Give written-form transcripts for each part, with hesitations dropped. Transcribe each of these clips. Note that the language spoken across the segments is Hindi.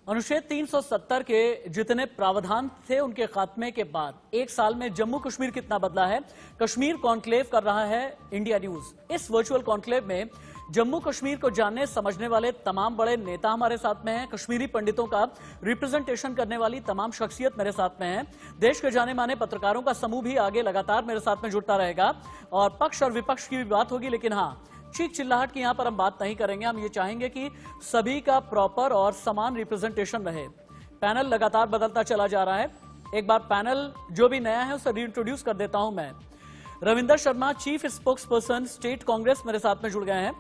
अनुच्छेद 370 के जितने प्रावधान थे उनके खात्मे के बाद एक साल में जम्मू कश्मीर कितना बदला है, कश्मीर कॉन्क्लेव कर रहा है इंडिया न्यूज। इस वर्चुअल कॉन्क्लेव में जम्मू कश्मीर को जानने समझने वाले तमाम बड़े नेता हमारे साथ में हैं, कश्मीरी पंडितों का रिप्रेजेंटेशन करने वाली तमाम शख्सियत मेरे साथ में है, देश के जाने माने पत्रकारों का समूह भी आगे लगातार मेरे साथ में जुड़ता रहेगा और पक्ष और विपक्ष की भी बात होगी। लेकिन हाँ, चीख चिल्लाहट की यहां पर हम बात नहीं करेंगे। हम ये चाहेंगे कि सभी का प्रॉपर और समान रिप्रेजेंटेशन रहे। पैनल लगातार बदलता चला जा रहा है। एक बार पैनल जो भी नया है उसे रीइंट्रोड्यूस कर देता हूं मैं। Ravinder Sharma, chief spokes person state Congress, मेरे साथ में जुड़ गए हैं।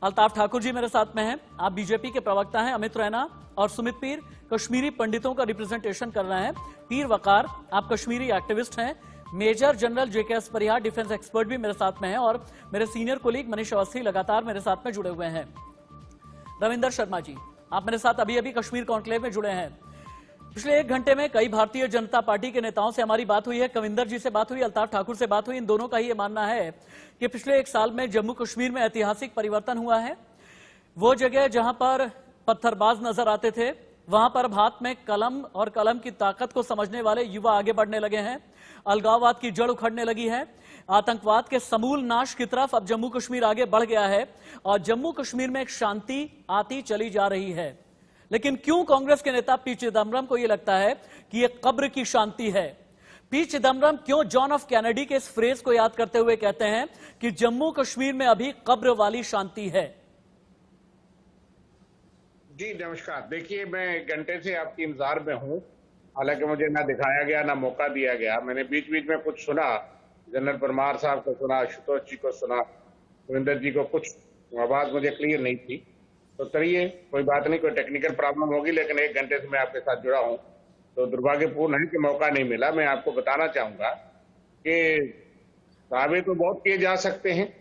अल्ताफ ठाकुर जी मेरे साथ में हैं, आप बीजेपी के प्रवक्ता हैं। अमित रैना और सुमित पीर कश्मीरी पंडितों का रिप्रेजेंटेशन कर रहे हैं। पीर वकार, आप कश्मीरी एक्टिविस्ट हैं। मेजर जनरल जेकेएस परिहार, डिफेंस एक्सपर्ट, भी मेरे साथ में हैं और मेरे सीनियर कोलीग मनीष अवस्थी लगातार मेरे साथ में जुड़े हुए हैं। रविंदर शर्मा जी, आप मेरे साथ अभी अभी कश्मीर कॉन्क्लेव में जुड़े हैं। पिछले एक घंटे में कई भारतीय जनता पार्टी के नेताओं से हमारी बात हुई है। कविंदर जी से बात हुई, अल्ताफ ठाकुर से बात हुई। इन दोनों का ही ये मानना है कि पिछले एक साल में जम्मू कश्मीर में ऐतिहासिक परिवर्तन हुआ है। वो जगह जहां पर पत्थरबाज नजर आते थे, वहां पर हाथ में कलम और कलम की ताकत को समझने वाले युवा आगे बढ़ने लगे हैं। अलगाववाद की जड़ उखड़ने लगी है। आतंकवाद के समूल नाश की तरफ अब जम्मू कश्मीर आगे बढ़ गया है और जम्मू कश्मीर में एक शांति आती चली जा रही है। लेकिन क्यों कांग्रेस के नेता पी चिदम्बरम को यह लगता है कि यह कब्र की शांति है? पी चिदम्बरम क्यों जॉन ऑफ कैनेडी के इस फ्रेज को याद करते हुए कहते हैं कि जम्मू कश्मीर में अभी कब्र वाली शांति है? जी नमस्कार। देखिए, मैं एक घंटे से आपकी इंतजार में हूं। हालांकि मुझे ना दिखाया गया ना मौका दिया गया। मैंने बीच बीच में कुछ सुना, जनरल परमार साहब को सुना, आशुतोष जी को सुना, सुरेंद्र जी को, कुछ आवाज मुझे क्लियर नहीं थी। तो चलिए, कोई बात नहीं, कोई टेक्निकल प्रॉब्लम होगी। लेकिन एक घंटे से मैं आपके साथ जुड़ा हूं तो दुर्भाग्यपूर्ण है कि मौका नहीं मिला। मैं आपको बताना चाहूंगा कि दावे तो बहुत किए जा सकते हैं,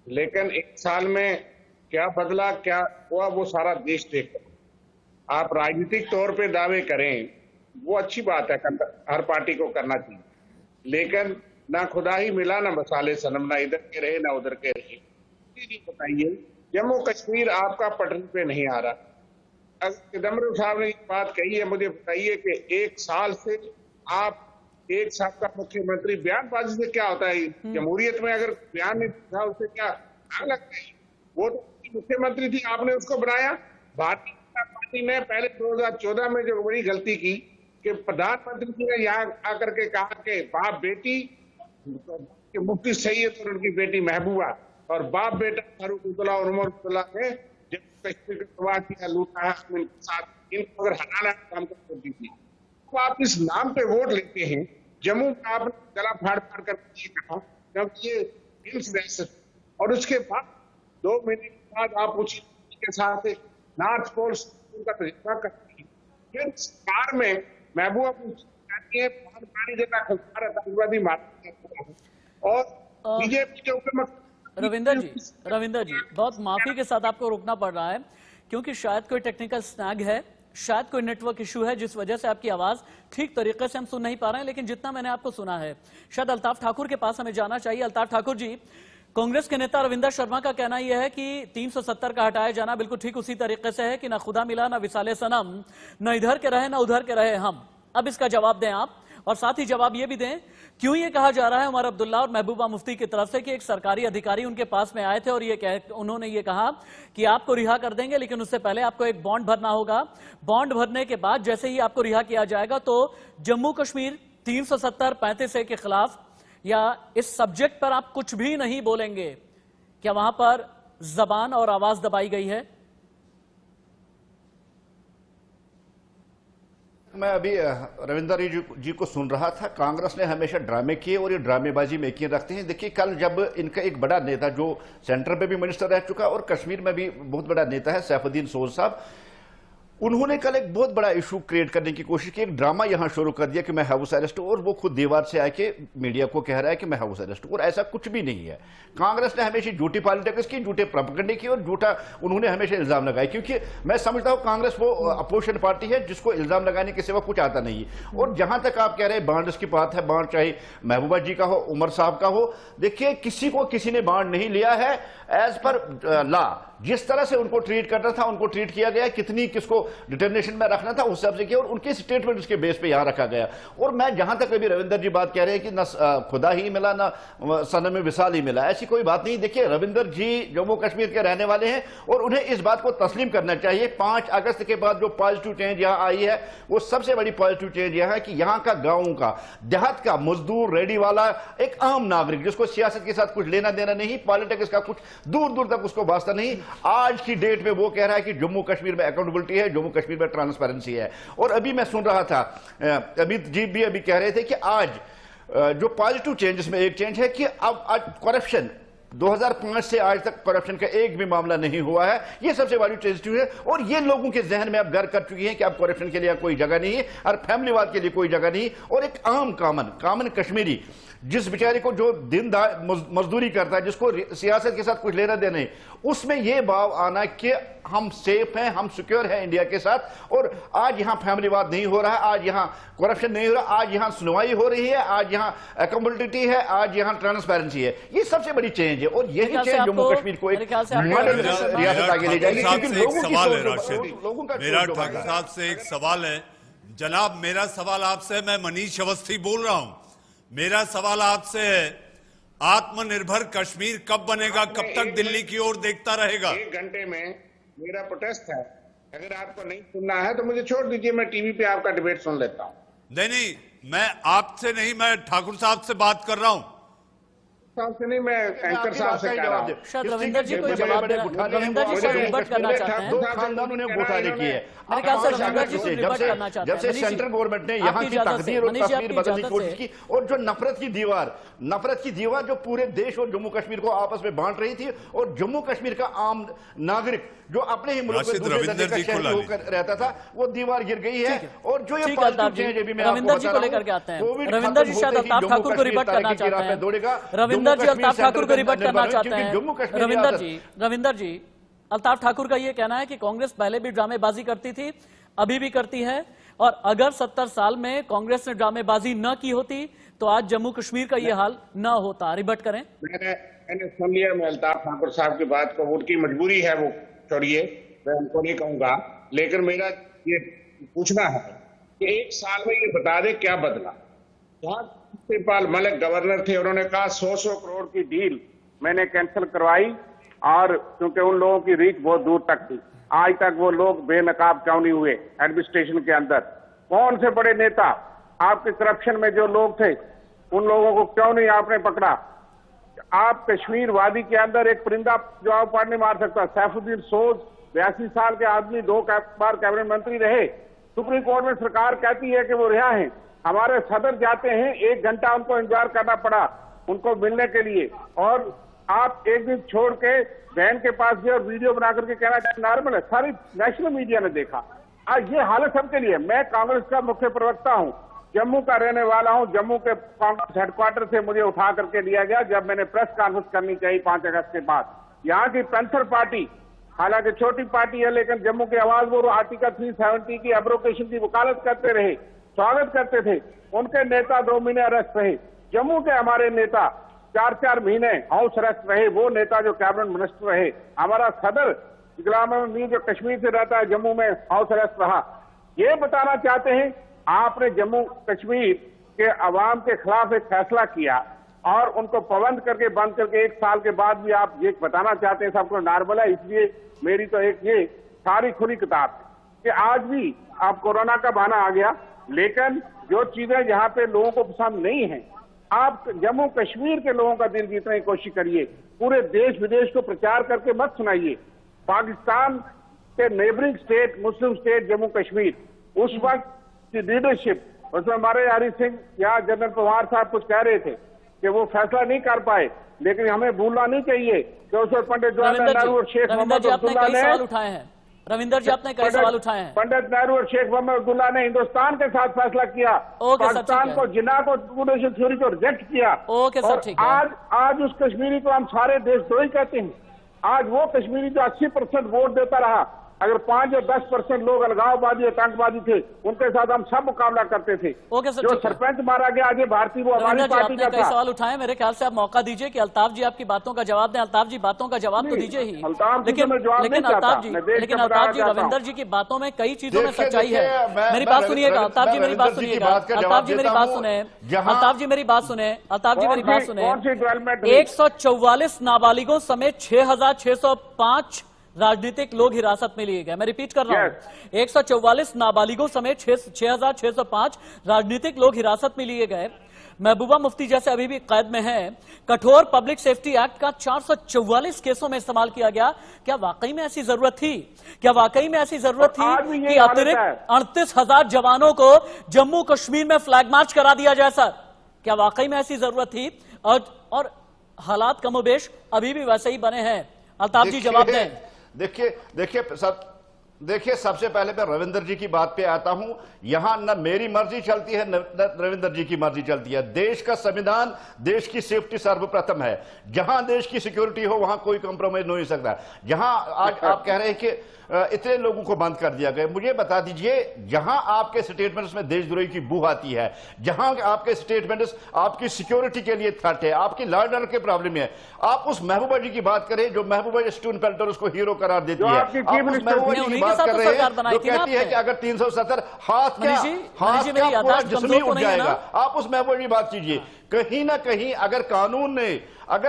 लेकिन एक साल में क्या बदला, क्या हुआ, वो सारा देश देख। आप राजनीतिक तौर पे दावे करें, वो अच्छी बात है, हर पार्टी को करना चाहिए। लेकिन ना खुदा ही मिला ना मसाले सनम, ना इधर के रहे ना उधर के रहे। बताइए, जम्मू कश्मीर आपका पटरी पे नहीं आ रहा। अगर चिदम्बरम साहब ने ये बात कही है, मुझे बताइए कि एक साल से आप एक साल का मुख्यमंत्री, बयानबाजी से क्या होता है? जमहूरियत में अगर बयान नहीं था उससे क्या लगता है? वो तो मुख्यमंत्री थी, आपने उसको बनाया। भारतीय जनता पार्टी ने पहले 2014 में जो बड़ी गलती की कि प्रधानमंत्री जी ने यहाँ आकर के कहा कि बाप बेटी मुफ्ती सईद और उनकी बेटी महबूबा और बाप बेटा फारूक और उमर ने जम्मू कश्मीर का तबाह किया, लूटा है साथ, इनको अगर हटाना काम कर दीजिए। तो आप इस नाम पे वोट लेते हैं। जम्मू का आपने गला फाड़ फाड़ कर कहा क्योंकि ये और उसके बाद 2 महीने के बाद आप उसी के साथ नॉर्थ पोल का तजुर्बा करते हैं। फिर कार में महबूबा कहती है और बीजेपी के ऊपर। रविंदर जी, बहुत माफी के साथ आपको रोकना पड़ रहा है क्योंकि शायद कोई टेक्निकल स्नैग है, शायद कोई नेटवर्क इशू है जिस वजह से आपकी आवाज ठीक तरीके से हम सुन नहीं पा रहे हैं। लेकिन जितना मैंने आपको सुना है, शायद अल्ताफ ठाकुर के पास हमें जाना चाहिए। अल्ताफ ठाकुर जी, कांग्रेस के नेता रविंदर शर्मा का कहना यह है कि 370 का हटाया जाना बिल्कुल ठीक उसी तरीके से है कि ना खुदा मिला ना विसाले सनम, न इधर के रहे ना उधर के रहे हम। अब इसका जवाब दें आप, और साथ ही जवाब यह भी दें क्यों ये कहा जा रहा है उमर अब्दुल्ला और महबूबा मुफ्ती की तरफ से कि एक सरकारी अधिकारी उनके पास में आए थे और उन्होंने ये कहा कि आपको रिहा कर देंगे, लेकिन उससे पहले आपको एक बॉन्ड भरना होगा। बॉन्ड भरने के बाद जैसे ही आपको रिहा किया जाएगा तो जम्मू कश्मीर 370-35 के खिलाफ या इस सब्जेक्ट पर आप कुछ भी नहीं बोलेंगे। क्या वहां पर जबान और आवाज दबाई गई है? मैं अभी रविंदर जी को सुन रहा था। कांग्रेस ने हमेशा ड्रामे किए और ये ड्रामेबाजी में यकीन रखते हैं। देखिए, कल जब इनका एक बड़ा नेता जो सेंटर में भी मिनिस्टर रह चुका और कश्मीर में भी बहुत बड़ा नेता है, सैफुद्दीन सोज साहब, उन्होंने कल एक बहुत बड़ा इशू क्रिएट करने की कोशिश की, एक ड्रामा यहां शुरू कर दिया कि मैं हाउस अरेस्ट हूं, और वो खुद दीवार से आके मीडिया को कह रहा है कि मैं हाउस अरेस्ट हूं, और ऐसा कुछ भी नहीं है। कांग्रेस ने हमेशा झूठी पॉलिटिक्स की, झूठे प्रोपेगेंडा की और झूठा उन्होंने हमेशा इल्जाम लगाए। क्योंकि मैं समझता हूं कांग्रेस वो अपोजिशन पार्टी है जिसको इल्जाम लगाने के सिवा कुछ आता नहीं है। और जहां तक आप कह रहे हैं बांड की बात है, बांड चाहे महबूबा जी का हो, उमर साहब का हो, देखिए किसी को किसी ने बांड नहीं लिया है। एज पर लॉ जिस तरह से उनको ट्रीट करना था उनको ट्रीट किया गया, कितनी किसको डिटर्मिनेशन में रखना था उस हिसाब से किया और उनके स्टेटमेंट उसके बेस पे यहां रखा गया। और मैं जहां तक अभी रविंदर जी बात कह रहे हैं कि ना खुदा ही मिला ना सनम विसाल ही मिला, ऐसी कोई बात नहीं। देखिए रविंदर जी जम्मू कश्मीर के रहने वाले हैं और उन्हें इस बात को तस्लीम करना चाहिए। 5 अगस्त के बाद जो पॉजिटिव चेंज यहां आई है वो सबसे बड़ी पॉजिटिव चेंज यह है कि यहां का गांवों का, देहात का मजदूर, रेडी वाला, एक आम नागरिक जिसको सियासत के साथ कुछ लेना देना नहीं, पॉलिटिक्स का कुछ दूर दूर तक उसको वास्ता नहीं, आज की डेट में वो कह रहा है कि जम्मू कश्मीर में अकाउंटेबिलिटी है, जम्मू कश्मीर में ट्रांसपेरेंसी है। और अभी मैं सुन रहा था अमित जी भी अभी कह रहे थे कि आज जो पॉजिटिव चेंजेस में एक चेंज है कि अब आज करप्शन 2005 से आज तक करप्शन का एक भी मामला नहीं हुआ है, ये सबसे बड़ी पॉजिटिव है। और ये लोगों के जहन में अब घर कर चुकी है कि अब करप्शन के लिए कोई जगह नहीं है और फैमिलीवाद के लिए कोई जगह नहीं। और एक आम कामन कश्मीरी जिस बेचारे को जो दिन मजदूरी करता है, जिसको सियासत के साथ कुछ लेना देना नहीं, उसमें यह भाव आना कि हम सेफ हैं, हम सिक्योर हैं इंडिया के साथ। और आज यहां फैमिलीवाद नहीं हो रहा है, आज यहां करप्शन नहीं हो रहा, आज यहां सुनवाई हो रही है, आज यहां अकाउंटेबिलिटी है, आज यहां ट्रांसपेरेंसी है। ये सबसे बड़ी चेंज है और यही चेंज जम्मू कश्मीर को एक मॉडल रियासत आगे ले जाएगी। क्योंकि लोगों का मेरा ठाकुर साहब से एक सवाल है जनाब, मेरा सवाल आपसे, मैं मनीष अवस्थी बोल रहा हूं, मेरा सवाल आपसे है आत्मनिर्भर कश्मीर कब बनेगा, कब तक दिल्ली की ओर देखता रहेगा? 1 घंटे में मेरा प्रोटेस्ट है, अगर आपको नहीं सुनना है तो मुझे छोड़ दीजिए, मैं टीवी पे आपका डिबेट सुन लेता हूं। नहीं, मैं आपसे नहीं, मैं ठाकुर साहब से बात कर रहा हूं। साहब से नहीं, मैं एंकर साहब से कह रहा हूं। शायद रविंदर जी को जवाब देना, रविंदर जी को रिवर्ट करना चाहते हैं। दो खानदानों ने घोटाले किए हैं। मेरे ख्याल से रविंदर जी को रिवर्ट करना चाहते हैं। जब से सेंट्रल गवर्नमेंट ने यहाँ की तकदीर और तस्वीर बदलने की कोशिश की और जो नफरत की दीवार जो पूरे देश और जम्मू कश्मीर को आपस में बांट रही थी, और जम्मू कश्मीर का आम नागरिक जो अपने ही मुल्क में दूसरे दर्जे का शहरी होकर रहता था, वो दीवार गिर गई है। और जो ये पॉजिटिव चेंज अभी मैं रविंदर जी को लेकर के आते हैं। रविंदर जी शायद अल्ताफ ठाकुर को रिवर्ट करना चाहते हैं। रविंदर जी अल्ताफ ठाकुर को रिवर्ट करना चाहते हैं। रविंदर जी अल्ताफ ठाकुर का यह कहना है कि कांग्रेस पहले भी ड्रामेबाजी करती थी, अभी भी करती है, और अगर 70 साल में कांग्रेस ने ड्रामेबाजी न की होती तो आज जम्मू कश्मीर का यह हाल न होता। रिवर्ट करें। मैंने सुन लिया, मैं अल्ताफ ठाकुर साहब की बात को, उनकी मजबूरी है, वो छोड़िए, मैं उनको नहीं कहूंगा। लेकिन मेरा ये पूछना है कि 1 साल में ये बता दे क्या बदला। सत्यपाल मलिक गवर्नर थे, उन्होंने कहा 100 करोड़ की डील मैंने कैंसिल करवाई, और क्योंकि उन लोगों की रीच बहुत दूर तक थी। आज तक वो लोग बेनकाब क्यों नहीं हुए एडमिनिस्ट्रेशन के अंदर? कौन से बड़े नेता आपके करप्शन में जो लोग थे उन लोगों को क्यों नहीं आपने पकड़ा? आप कश्मीर वादी के अंदर एक परिंदा जो आप पार नहीं मार सकता। सैफुद्दीन सोज 82 साल के आदमी 2 बार कैबिनेट मंत्री रहे, सुप्रीम कोर्ट में सरकार कहती है कि वो रिहा हैं। हमारे सदर जाते हैं, 1 घंटा उनको इंतजार करना पड़ा उनको मिलने के लिए, और आप एक दिन छोड़ के बहन के पास गए और वीडियो बना करके कहना नॉर्मल है। सारी नेशनल मीडिया ने देखा। आज ये हालत सबके लिए। मैं कांग्रेस का मुख्य प्रवक्ता हूं, जम्मू का रहने वाला हूं। जम्मू के कांग्रेस हेडक्वार्टर से मुझे उठा करके लिया गया जब मैंने प्रेस कॉन्फ्रेंस करनी चाहिए 5 अगस्त के बाद। यहाँ की पैंथर पार्टी हालांकि छोटी पार्टी है, लेकिन जम्मू की आवाज वो आर्टिकल 370 की एब्रोकेशन की वकालत करते रहे, स्वागत करते थे। उनके नेता 2 महीने अरेस्ट रहे। जम्मू के हमारे नेता 4-4 महीने हाउस अरेस्ट रहे, वो नेता जो कैबिनेट मिनिस्टर रहे। हमारा सदर गुलाम अहमद मीर जो कश्मीर से रहता है, जम्मू में हाउस अरेस्ट रहा। ये बताना चाहते हैं आपने जम्मू कश्मीर के अवाम के खिलाफ एक फैसला किया और उनको पाबंद करके बंद करके 1 साल के बाद भी आप ये बताना चाहते हैं सबको नॉर्मल है। इसलिए मेरी तो एक ये सारी खुली किताब है कि आज भी आप कोरोना का बहाना आ गया, लेकिन जो चीजें यहाँ पे लोगों को पसंद नहीं है, आप जम्मू कश्मीर के लोगों का दिल जीतने की कोशिश करिए। पूरे देश विदेश को प्रचार करके मत सुनाइए। पाकिस्तान के नेबरिंग स्टेट, मुस्लिम स्टेट जम्मू कश्मीर, उस वक्त की लीडरशिप, उसमें हमारे हरि सिंह या जनरल पवार साहब कुछ कह रहे थे कि वो फैसला नहीं कर पाए, लेकिन हमें भूलना नहीं चाहिए कि उसमें पंडित जवाहरलाल नेहरू और शेख मोहम्मद अब्दुल्ला ने उठाए हैं। रविंदर जी आपने कई सवाल उठाए हैं। पंडित नेहरू और शेख मोहम्मद अब्दुल्ला ने हिंदुस्तान के साथ फैसला किया, पाकिस्तान को, जिन्ना को, गुडेशन थ्योरी को रिजेक्ट किया। और आज उस कश्मीरी को हम सारे देशद्रोही कहते हैं। आज वो कश्मीरी जो 80% वोट देता रहा, अगर 5 या 10% लोग अलगाववादी आतंकवादी थे, उनके साथ हम सब मुकाबला करते थे। ओके सर, जो सरपंच मारा गया अजय भारती, वो हमारी पार्टी का कई था। सवाल उठाए, मेरे ख्याल से आप मौका दीजिए कि अल्ताफ जी आपकी बातों का जवाब दें। अल्ताफ जी बातों का जवाब तो दीजिए ही, लेकिन अल्ताफ जी रविंदर जी की बातों में कई चीजों में सच्चाई है। मेरी बात सुनिएगा अल्ताफ जी, मेरी बात सुनिएगा अल्ताफ जी, मेरी बात सुने अल्ताफ जी, मेरी बात सुने अल्ताफ जी, मेरी बात सुने। 144 नाबालिगों समेत 6,605 राजनीतिक लोग हिरासत में लिए गए। मैं रिपीट कर रहा हूं, 144 नाबालिगों समेत 6,605 राजनीतिक लोग हिरासत में लिए गए। महबूबा मुफ्ती जैसे अभी भी कैद में हैं। कठोर पब्लिक सेफ्टी एक्ट का 444 केसों में इस्तेमाल किया गया। क्या वाकई में ऐसी जरूरत थी? क्या वाकई में ऐसी जरूरत थी कि अतिरिक्त 38,000 जवानों को जम्मू कश्मीर में फ्लैग मार्च करा दिया जाए? सर, क्या वाकई में ऐसी जरूरत थी? और हालात कमोबेश अभी भी वैसे ही बने हैं। अल्ताफ जी जवाब दें। देखिए सबसे पहले मैं रविंदर जी की बात पे आता हूं। यहां न मेरी मर्जी चलती है, न रविंदर जी की मर्जी चलती है। देश का संविधान, देश की सेफ्टी सर्वप्रथम है। जहां देश की सिक्योरिटी हो वहां कोई कंप्रोमाइज नहीं हो सकता। जहां आज आप कह रहे हैं कि इतने लोगों को बंद कर दिया गया, मुझे बता दीजिए, जहां आपके स्टेटमेंट्स में देशद्रोही की बू आती है, जहां आपके स्टेटमेंट्स आपकी सिक्योरिटी के लिए थ्रेट है, आपकी लॉ एंड ऑर्डर की प्रॉब्लम है, आप उस महबूबा जी की बात करें जो महबूबा स्टूडेंट पेल्टर उसको हीरो करार देती है। आप उस महबूबा जी की बात कर रहे हैं जो कहती है कि अगर 370 हाथ क्या पूरा जिस्म ही उठ जाएगा। आप उस महबूबा जी बात कीजिए। कहीं ना कहीं अगर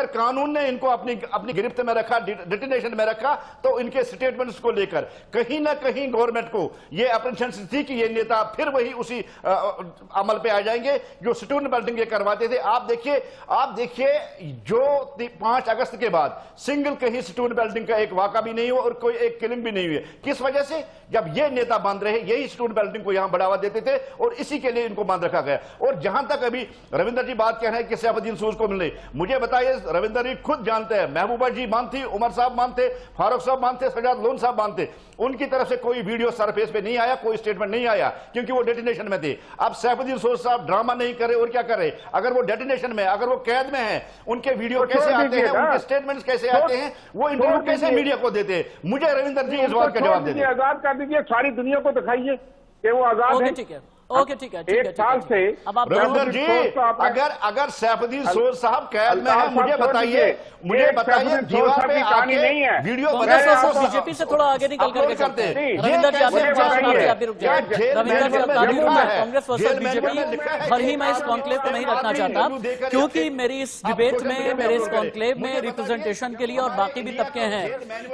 कानून ने इनको अपनी गिरफ्त में रखा, डिटेनेशन में रखा, तो इनके स्टेटमेंट्स को लेकर कहीं ना कहीं गवर्नमेंट को ये अप्रीहेंशन थी कि ये नेता फिर वही उसी अमल पे आ जाएंगे जो स्टूडेंट बिल्डिंग ये करवाते थे। आप देखिए जो 5 अगस्त के बाद सिंगल कहीं स्टूडेंट बिल्डिंग का एक वाका भी नहीं हुआ और कोई एक किलिंग भी नहीं हुई। किस वजह से? जब ये नेता बंद रहे, यही स्टूडेंट बिल्डिंग को यहां बढ़ावा देते थे और इसी के लिए इनको बंद रखा गया। और जहां तक अभी रविंदर जी बात कह रहे हैं कि सैफुद्दीन सूद को मिलने, मुझे बताइए, रविंदर जी खुद जानते हैं, महबूबा जी मानती, उमर साहब मानते, फारूक साहब मानते, सजाद लोन साहब मानते, उनकी तरफ से कोई वीडियो सरफेस पे नहीं आया, कोई स्टेटमेंट नहीं आया, क्योंकि वो डेटिनेशन में थे। अब सैफुद्दीन सूद साहब ड्रामा नहीं करे और क्या करे? अगर वो डेटिनेशन में, अगर वो कैद में है, उनके वीडियो कैसे आते हैं, उनके स्टेटमेंट्स कैसे आते हैं, वो इंटरव्यू कैसे मीडिया को देते हैं? मुझे रविंदर जी इस बात का जवाब दीजिए। आजाद कर दीजिए, सारी दुनिया को दिखाइए कि वो आजाद है। ठीक है, ओके, ठीक है। एक साल से अब आप रविंदर जी, अगर सैफुद्दीन सूद साहब कैद में है, मुझे बताइए दीवार पे आके नहीं है वीडियो बीजेपी से थोड़ा आगे निकल करके चलते हैं। रविंदर जी आप रुक जाए। रविंदर जी कांग्रेस वर्सेस बीजेपी, भले ही मैं इस कॉन्क्लेव को नहीं रखना चाहता, क्योंकि मेरी इस डिबेट में, मेरे इस कॉन्क्लेव में रिप्रेजेंटेशन के लिए और बाकी भी तबके हैं।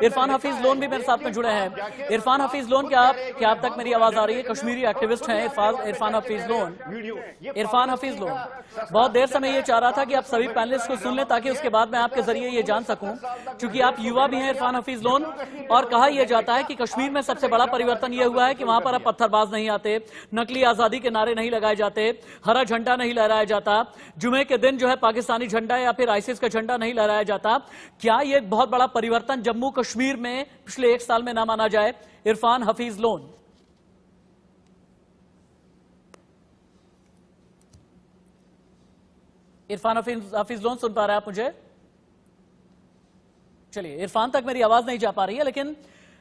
इरफान हफीज लोन भी मेरे साथ में जुड़े हैं। इरफान हफीज लोन, क्या आप तक मेरी आवाज आ रही है? कश्मीरी एक्टिविस्ट हैं इरफान हफीज लोन। बहुत देर से मैं ये चाह रहा था कि आप सभी पैनलिस्ट को सुन लें, ताकि उसके बाद मैं आपके जरिए ये जान सकूं, क्योंकि आप युवा भी हैं इरफान हफीज लोन। और कहा यह जाता है कि कश्मीर में सबसे बड़ा परिवर्तन यह हुआ है कि वहां पर अब पत्थरबाज नहीं आते, नकली आजादी के नारे नहीं लगाए जाते, हरा झंडा नहीं लहराया जाता, जुमे के दिन जो है पाकिस्तानी झंडा या फिर आईसिस का झंडा नहीं लहराया जाता। क्या यह बहुत बड़ा परिवर्तन जम्मू कश्मीर में पिछले 1 साल में ना माना जाए? इरफान हफीज लोन। इरफान हफीज लोन, सुन पा रहे हैं आप मुझे? चलिए, इरफान तक मेरी आवाज नहीं जा पा रही है, लेकिन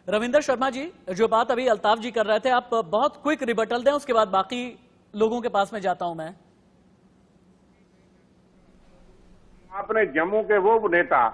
रविंदर शर्मा जी, जो बात अभी अल्ताफ जी कर रहे थे, आप बहुत क्विक रिबटल दें, उसके बाद बाकी लोगों के पास में जाता हूं मैं। आपने जम्मू के वो नेता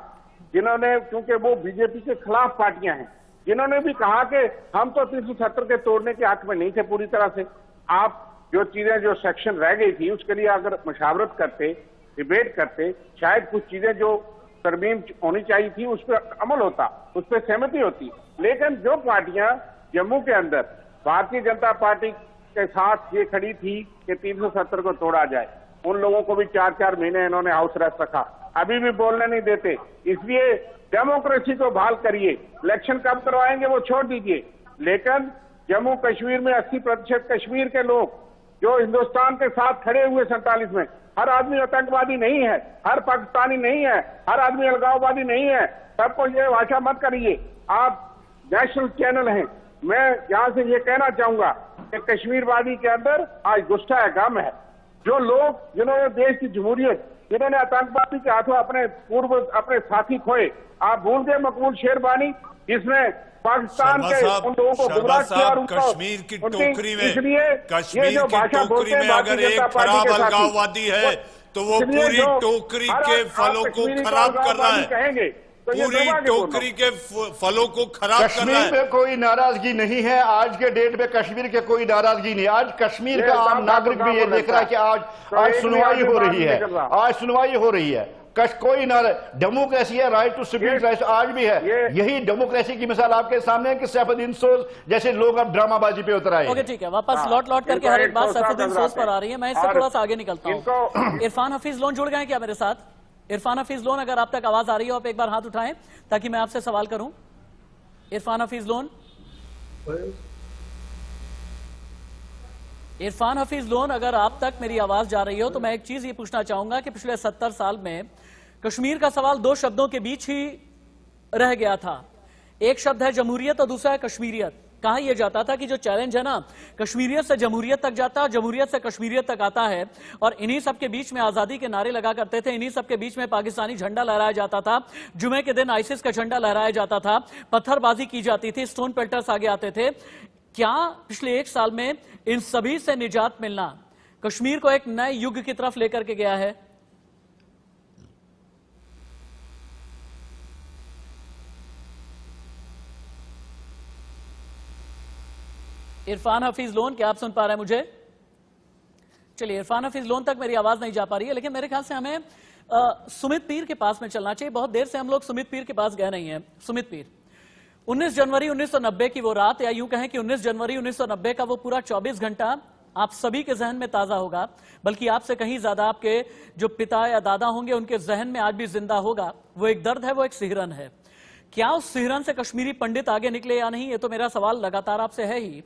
जिन्होंने, क्योंकि वो बीजेपी के खिलाफ पार्टियां हैं, जिन्होंने भी कहा कि हम तो 370 के तोड़ने के हक में नहीं थे पूरी तरह से। आप जो चीजें, जो सेक्शन रह गई थी, उसके लिए अगर मशावरत करते, डिबेट करते, शायद कुछ चीजें जो तरमीम होनी चाहिए थी उस पर अमल होता, उस पर सहमति होती। लेकिन जो पार्टियां जम्मू के अंदर भारतीय जनता पार्टी के साथ ये खड़ी थी कि 370 को तोड़ा जाए, उन लोगों को भी 4-4 महीने इन्होंने हाउस अरेस्ट रखा, अभी भी बोलने नहीं देते। इसलिए डेमोक्रेसी को बहाल करिए। इलेक्शन कब करवाएंगे वो छोड़ दीजिए, लेकिन जम्मू कश्मीर में 80% कश्मीर के लोग जो हिंदुस्तान के साथ खड़े हुए 47 में, हर आदमी आतंकवादी नहीं है, हर पाकिस्तानी नहीं है, हर आदमी अलगाववादी नहीं है। सबको ये भाषा मत करिए। आप नेशनल चैनल हैं। मैं यहां से ये कहना चाहूंगा कि कश्मीरवादी के अंदर आज गुस्सा है, गम है। जो लोग जिन्होंने देश की जमहूरियत जिन्होंने आतंकवादी के हाथों अपने साथी खोए। आप भूल गए मकबूल शेरबानी, जिसने पाकिस्तान के उन लोगों को गुमराह किया और उनको कश्मीर की टोकरी में, इसलिए कश्मीर ये जो की भाषा टोकरी बोलते हैं में भारतीय अगर एक जनता पार्टी खराब के साथी, अलगाववादी है तो वो इसलिए पूरी जो टोकरी हर के आप फलों को कश्मीरी खराब कर रहा है, कहेंगे तो ये पूरी दुर्भाग्यपूर्ण टोकरी के फलों को खराब कर रहा कश्मीर है। में कोई नाराजगी नहीं है आज के डेट में, कश्मीर के कोई नाराजगी नहीं। आज कश्मीर ये का आम साहब नागरिक भी ये आपको देख रहा है कि आज एक भी सुनवाई आदमी हो बाहर रही नहीं है, निकल रहा। आज सुनवाई हो रही है। कोई नाराज, डेमोक्रेसी है, राइट टू स्पीक राइट आज भी है। यही डेमोक्रेसी की मिसाल आपके सामने है कि सैफुद्दीन सोज जैसे लोग अब ड्रामाबाजी पे उतर आए। ओके ठीक है, वापस लौट करके हर एक बात सैफुद्दीन सोज पर आ रही है। मैं इससे थोड़ा सा आगे निकलता हूँ। इरफान हफीज लोन जुड़ गए हैं क्या मेरे साथ? इरफान हफीज लोन, अगर आप तक आवाज आ रही हो आप एक बार हाथ उठाएं ताकि मैं आपसे सवाल करूं। इरफान हफीज लोन, इरफान हफीज लोन, अगर आप तक मेरी आवाज जा रही हो तो मैं एक चीज ये पूछना चाहूंगा कि पिछले 70 साल में कश्मीर का सवाल दो शब्दों के बीच ही रह गया था। एक शब्द है जमहूरियत और दूसरा है कश्मीरियत। कहा यह जाता था कि जो चैलेंज है ना, कश्मीरियत से जमहूरियत तक जाता है, जमहूरियत से कश्मीरियत तक आता है, और इन्हीं सब के बीच में आजादी के नारे लगा करते थे, इन्हीं सब के बीच में पाकिस्तानी झंडा लहराया जाता था, जुमे के दिन आईसिस का झंडा लहराया जाता था, पत्थरबाजी की जाती थी, स्टोन पेल्टर्स आगे आते थे। क्या पिछले एक साल में इन सभी से निजात मिलना कश्मीर को एक नए युग की तरफ लेकर के गया है? इरफान हफीज लोन, क्या आप सुन पा रहे हैं मुझे? चलिए, इरफान हफीज लोन तक मेरी आवाज नहीं जा पा रही है, लेकिन मेरे ख्याल से हमें सुमित पीर के पास में चलना चाहिए। बहुत देर से हम लोग सुमित पीर के पास गए नहीं है। सुमित पीर, 19 जनवरी 1990 की वो रात, या यूं कहें कि 19 जनवरी 1990 का वो पूरा 24 घंटा आप सभी के जहन में ताजा होगा, बल्कि आपसे कहीं ज्यादा आपके जो पिता या दादा होंगे उनके जहन में आज भी जिंदा होगा। वो एक दर्द है, वो एक सिहरन है। क्या उस सिहरन से कश्मीरी पंडित आगे निकले या नहीं, ये तो मेरा सवाल लगातार आपसे है ही।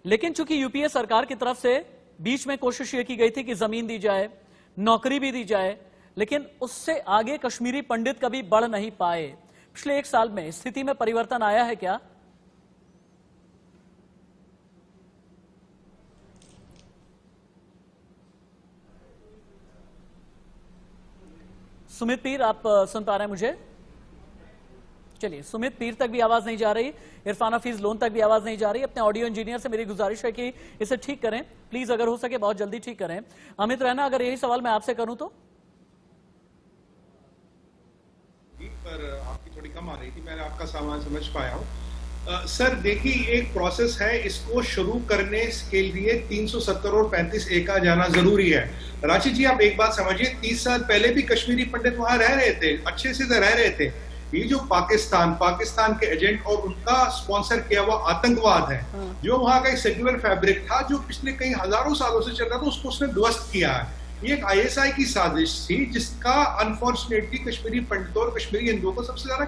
लेकिन चूंकि यूपीए सरकार की तरफ से बीच में कोशिश ये की गई थी कि जमीन दी जाए, नौकरी भी दी जाए, लेकिन उससे आगे कश्मीरी पंडित कभी बढ़ नहीं पाए। पिछले एक साल में स्थिति में परिवर्तन आया है क्या? सुमित पीर, आप सुन पा रहे हैं मुझे? चलिए, सुमित पीर तक भी आवाज नहीं जा रही, इरफान हफीज लोन तक भी आवाज नहीं जा रही। अपने ऑडियो इंजीनियर से मेरी गुजारिश है कि इसे ठीक करें प्लीज, अगर हो सके बहुत जल्दी ठीक करें। अमित रैना, अगर यही सवाल मैं आपसे करूं तो? पर आपकी थोड़ी कम आ रही थी, मैंने आपका सामान समझ पाया हूँ। सर देखिए, एक प्रोसेस है, इसको शुरू करने के लिए 370 और 35A का जाना जरूरी है। राशि जी, आप एक बात समझिए, 30 साल पहले भी कश्मीरी पंडित वहां रह रहे थे, अच्छे से रह रहे थे। ये जो पाकिस्तान के एजेंट और उनका स्पॉन्सर किया हुआ आतंकवाद है, जो वहां का एक सेक्युलर फैब्रिक था, जो पिछले कई हजारों सालों से चल रहा था, उसको उसने ध्वस्त किया है। ये एक ISI की साजिश थी, जिसका अनफॉर्चुनेटली कश्मीरी पंडितों और कश्मीरी हिंदुओं को सबसे ज्यादा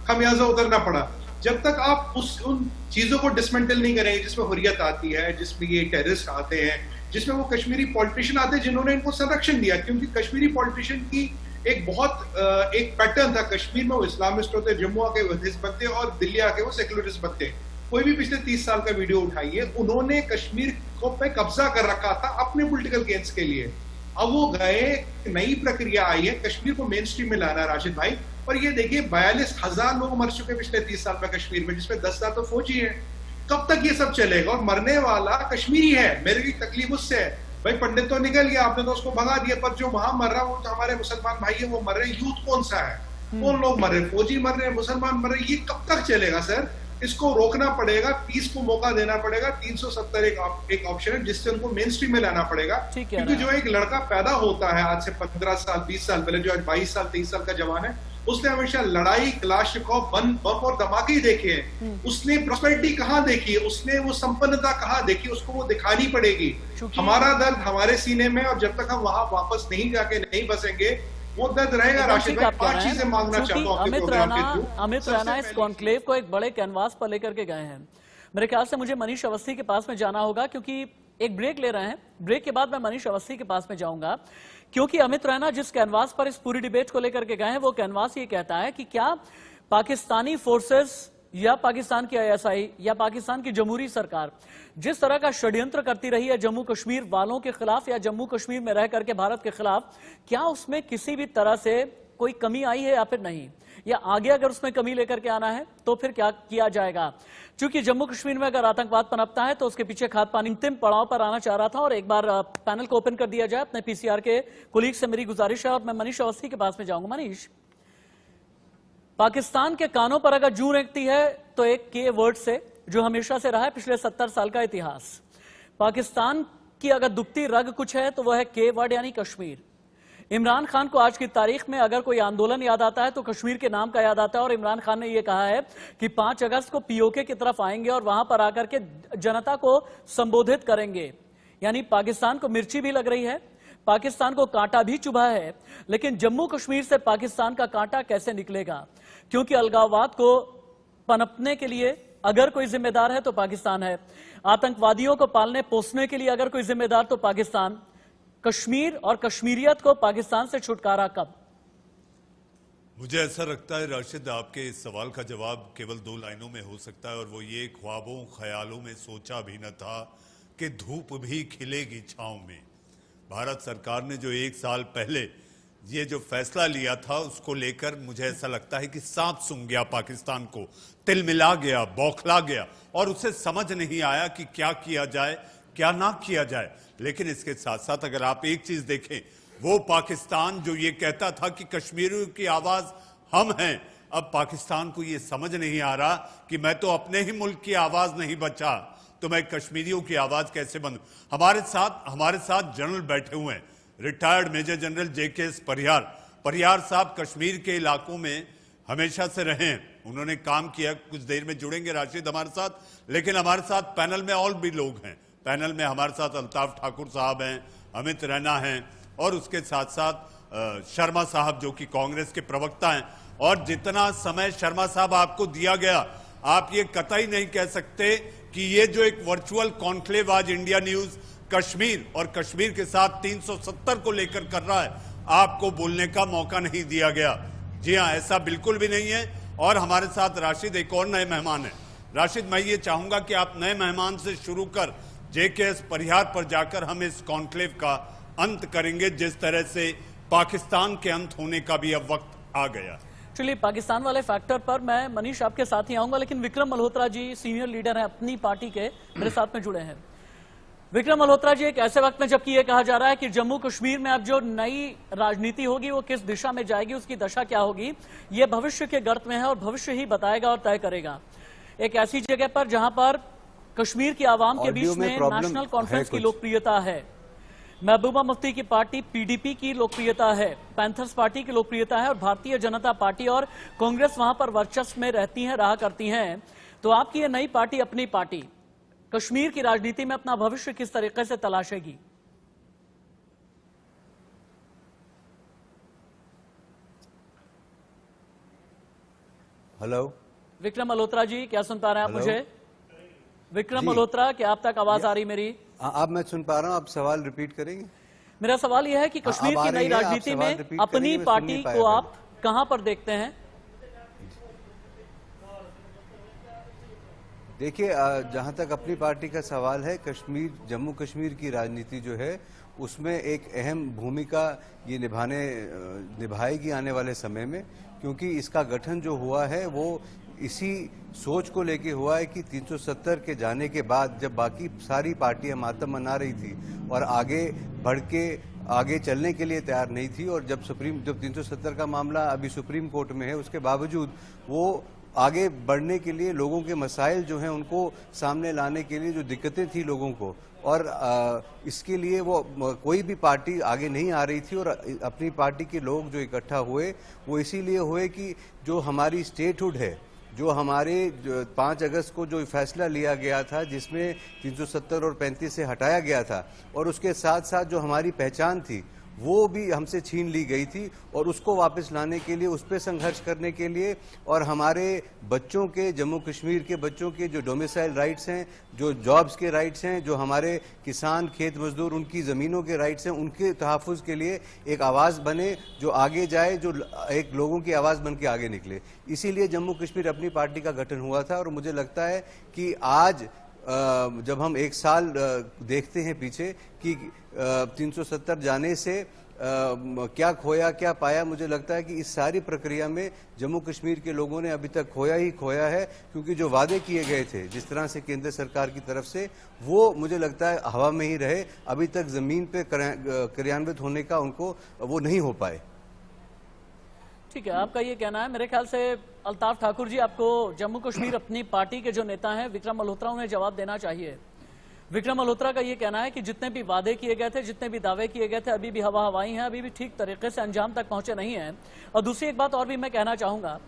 खमियाजा उतरना पड़ा। जब तक आप उन चीजों को डिसमेंटल नहीं करेंगे जिसमें हुर्रियत आती है, जिसमें ये टेररिस्ट आते हैं, जिसमें वो कश्मीरी पॉलिटिशियन आते हैं जिन्होंने इनको संरक्षण दिया, क्योंकि कश्मीरी पॉलिटिशियन की एक पैटर्न था। कश्मीर में वो इस्लामिस्ट होते, जम्मू आके वो हिज़्ब बनते और दिल्ली आके वो सेक्युलरिस्ट बनते। कोई भी पिछले 30 साल का वीडियो उठाइए, उन्होंने कश्मीर को पे कब्जा कर रखा था अपने पॉलिटिकल गेन्स के लिए। अब वो गए, नई प्रक्रिया आई है, कश्मीर को मेन स्ट्रीम में लाना, राशिद भाई। और ये देखिए, 42,000 लोग मर चुके पिछले 30 साल में कश्मीर में, जिसमें 10,000 तो फौजी है। कब तक ये सब चलेगा? और मरने वाला कश्मीरी है। मेरी तकलीफ उससे है भाई, पंडित तो निकल गया, आपने तो उसको भगा दिया, पर जो वहां मर रहा है वो तो हमारे मुसलमान भाई है, वो मर रहे हैं। यूथ कौन सा है, कौन लोग मर रहे हैं? फौजी मर रहे हैं, मुसलमान मर रहे हैं। ये कब तक चलेगा सर? इसको रोकना पड़ेगा, पीस को मौका देना पड़ेगा। 370 एक ऑप्शन है जिससे उनको मेन स्ट्रीम में लाना पड़ेगा। क्योंकि जो एक लड़का पैदा होता है आज से 15 साल 20 साल पहले, जो आज 22 साल 23 साल का जवान है, उसने हमेशा लड़ाई, क्लाशनिकोव, बम और धमाके देखे हैं। उसने प्रॉस्पेरिटी कहाँ देखी है, उसने वो संपन्नता कहाँ देखी, उसको वो दिखानी पड़ेगी। हमारा दर्द हमारे सीने में, और जब तक हम वहां वापस नहीं जाके नहीं बसेंगे, वो दर्द रहेगा। राशिद भाई, 5 चीजें मांगना चाहता हूँ अमित राणा इस कॉन्क्लेव को एक बड़े कैनवास पर लेकर के गए हैं। मेरे ख्याल से मुझे मनीष अवस्थी के पास में जाना होगा, क्योंकि एक ब्रेक ले रहे हैं। ब्रेक के बाद मैं मनीष अवस्थी के पास में जाऊंगा, क्योंकि अमित रैना जिस कैनवास पर इस पूरी डिबेट को लेकर के गए हैं, वो कैनवास ये कहता है कि क्या पाकिस्तानी फोर्सेस या पाकिस्तान की आईएसआई या पाकिस्तान की जमहूरी सरकार जिस तरह का षड्यंत्र करती रही है जम्मू कश्मीर वालों के खिलाफ या जम्मू कश्मीर में रह करके भारत के खिलाफ, क्या उसमें किसी भी तरह से कोई कमी आई है या फिर नहीं, या आगे अगर उसमें कमी लेकर के आना है तो फिर क्या किया जाएगा? क्योंकि जम्मू कश्मीर में अगर आतंकवाद पनपता है तो उसके पीछे खाद पानी अंतिम पड़ाव पर आना चाह रहा था। और एक बार पैनल को ओपन कर दिया जाए। अपने पीसीआर के कुलीग से मेरी गुजारिश है और मैं मनीष अवस्थी के पास में जाऊंगा। मनीष, पाकिस्तान के कानों पर अगर जूं रेंगती है तो एक के वर्ड से, जो हमेशा से रहा है पिछले 70 साल का इतिहास। पाकिस्तान की अगर दुखती रग कुछ है तो वह है के वर्ड यानी कश्मीर। इमरान खान को आज की तारीख में अगर कोई आंदोलन याद आता है तो कश्मीर के नाम का याद आता है। और इमरान खान ने यह कहा है कि 5 अगस्त को पीओके की तरफ आएंगे और वहां पर आकर के जनता को संबोधित करेंगे। यानी पाकिस्तान को मिर्ची भी लग रही है, पाकिस्तान को कांटा भी चुभा है, लेकिन जम्मू कश्मीर से पाकिस्तान का कांटा कैसे निकलेगा? क्योंकि अलगाववाद को पनपने के लिए अगर कोई जिम्मेदार है तो पाकिस्तान है, आतंकवादियों को पालने पोसने के लिए अगर कोई जिम्मेदार तो पाकिस्तान। कश्मीर और कश्मीरियत को पाकिस्तान से छुटकारा कब? मुझे ऐसा लगता है राशिद, आपके इस सवाल का जवाब केवल 2 लाइनों में हो सकता है और वो ये, ख्वाबों ख्यालों में सोचा भी न था कि धूप भी खिलेगी छांव में। भारत सरकार ने जो 1 साल पहले ये जो फैसला लिया था उसको लेकर मुझे ऐसा लगता है कि सांप सूंघ गया पाकिस्तान को, तिलमिला गया, बौखला गया और उसे समझ नहीं आया कि क्या किया जाए क्या ना किया जाए। लेकिन इसके साथ साथ अगर आप एक चीज देखें, वो पाकिस्तान जो ये कहता था कि कश्मीरियों की आवाज हम हैं, अब पाकिस्तान को ये समझ नहीं आ रहा कि मैं तो अपने ही मुल्क की आवाज नहीं बचा तो मैं कश्मीरियों की आवाज कैसे बनूं। हमारे साथ जनरल बैठे हुए हैं, रिटायर्ड मेजर जनरल जेके परिहार साहब कश्मीर के इलाकों में हमेशा से रहे हैं, उन्होंने काम किया। कुछ देर में जुड़ेंगे राशिद हमारे साथ, लेकिन हमारे साथ पैनल में और भी लोग हैं। पैनल में हमारे साथ अल्ताफ ठाकुर साहब हैं, अमित रैना हैं और उसके साथ साथ शर्मा साहब जो कि कांग्रेस के प्रवक्ता हैं। और जितना समय शर्मा साहब आपको दिया गया, आप ये कतई नहीं कह सकते कि ये जो एक वर्चुअल कॉन्क्लेव आज इंडिया न्यूज कश्मीर और कश्मीर के साथ 370 को लेकर कर रहा है, आपको बोलने का मौका नहीं दिया गया। जी हाँ, ऐसा बिल्कुल भी नहीं है। और हमारे साथ राशिद एक और नए मेहमान हैं। राशिद, मैं ये चाहूंगा कि आप नए मेहमान से शुरू कर जेकेएस परिहार पर जाकर हम इस कॉन्क्लेव का अंत करेंगे, जिस तरह से पाकिस्तान के अंत होने का भी अब वक्त आ गया। चलिए, पाकिस्तान वाले फैक्टर पर मैं मनीष आपके साथ ही आऊंगा, लेकिन विक्रम मल्होत्रा जी सीनियर लीडर हैं अपनी पार्टी के, मेरे साथ में जुड़े हैं। विक्रम मल्होत्रा जी, एक ऐसे वक्त में जबकि ये कहा जा रहा है कि जम्मू कश्मीर में अब जो नई राजनीति होगी वो किस दिशा में जाएगी, उसकी दशा क्या होगी, ये भविष्य के गर्त में है और भविष्य ही बताएगा और तय करेगा। एक ऐसी जगह पर जहां पर कश्मीर की आवाम के बीच में नेशनल कॉन्फ्रेंस की लोकप्रियता है, महबूबा मुफ्ती की पार्टी पीडीपी की लोकप्रियता है, पैंथर्स पार्टी की लोकप्रियता है और भारतीय जनता पार्टी और कांग्रेस वहां पर वर्चस्व में रहती हैं, रहा करती हैं। तो आपकी ये नई पार्टी, अपनी पार्टी, कश्मीर की राजनीति में अपना भविष्य किस तरीके से तलाशेगी? हेलो विक्रम मल्होत्रा जी, क्या सुन पा रहे हैं आप मुझे? विक्रम मल्होत्रा, क्या आप तक आवाज आ रही मेरी? अब मैं सुन पा रहा हूं, आप सवाल रिपीट करेंगे? मेरा सवाल यह है कि कश्मीर की नई राजनीति में अपनी पार्टी को आप कहां पर देखते हैं? देखिए, जहां तक अपनी पार्टी का सवाल है, जम्मू कश्मीर की राजनीति जो है उसमें एक अहम भूमिका ये निभाएगी आने वाले समय में, क्योंकि इसका गठन जो हुआ है वो इसी सोच को लेके हुआ है कि 370 के जाने के बाद जब बाकी सारी पार्टियां मातम मना रही थी और आगे बढ़ के आगे चलने के लिए तैयार नहीं थी, और जब 370 का मामला अभी सुप्रीम कोर्ट में है, उसके बावजूद वो आगे बढ़ने के लिए लोगों के मसाइल जो हैं उनको सामने लाने के लिए जो दिक्कतें थी लोगों को, और इसके लिए वो कोई भी पार्टी आगे नहीं आ रही थी। और अपनी पार्टी के लोग जो इकट्ठा हुए वो इसीलिए हुए कि जो हमारी स्टेटहुड है, जो हमारे 5 अगस्त को जो फैसला लिया गया था जिसमें 370 और 35 से हटाया गया था, और उसके साथ साथ जो हमारी पहचान थी वो भी हमसे छीन ली गई थी, और उसको वापस लाने के लिए, उस पर संघर्ष करने के लिए, और हमारे बच्चों के, जम्मू कश्मीर के बच्चों के जो डोमिसाइल राइट्स हैं, जो जॉब्स के राइट्स हैं, जो हमारे किसान, खेत मजदूर, उनकी ज़मीनों के राइट्स हैं, उनके तहफ़्फ़ुज़ के लिए एक आवाज़ बने जो आगे जाए, जो एक लोगों की आवाज़ बन के आगे निकले। इसीलिए जम्मू कश्मीर अपनी पार्टी का गठन हुआ था। और मुझे लगता है कि आज जब हम एक साल देखते हैं पीछे कि 370 जाने से क्या खोया क्या पाया, मुझे लगता है कि इस सारी प्रक्रिया में जम्मू कश्मीर के लोगों ने अभी तक खोया ही खोया है, क्योंकि जो वादे किए गए थे जिस तरह से केंद्र सरकार की तरफ से, वो मुझे लगता है हवा में ही रहे, अभी तक जमीन पे क्रियान्वित होने का उनको वो नहीं हो पाए। ठीक है, आपका ये कहना है। मेरे ख्याल से अल्ताफ ठाकुर जी, आपको जम्मू कश्मीर अपनी पार्टी के जो नेता हैं विक्रम मल्होत्रा, उन्हें जवाब देना चाहिए। विक्रम मल्होत्रा का ये कहना है कि जितने भी वादे किए गए थे, जितने भी दावे किए गए थे, अभी भी हवा हवाई हैं, अभी भी ठीक तरीके से अंजाम तक पहुंचे नहीं हैं। और दूसरी एक बात और भी मैं कहना चाहूंगा,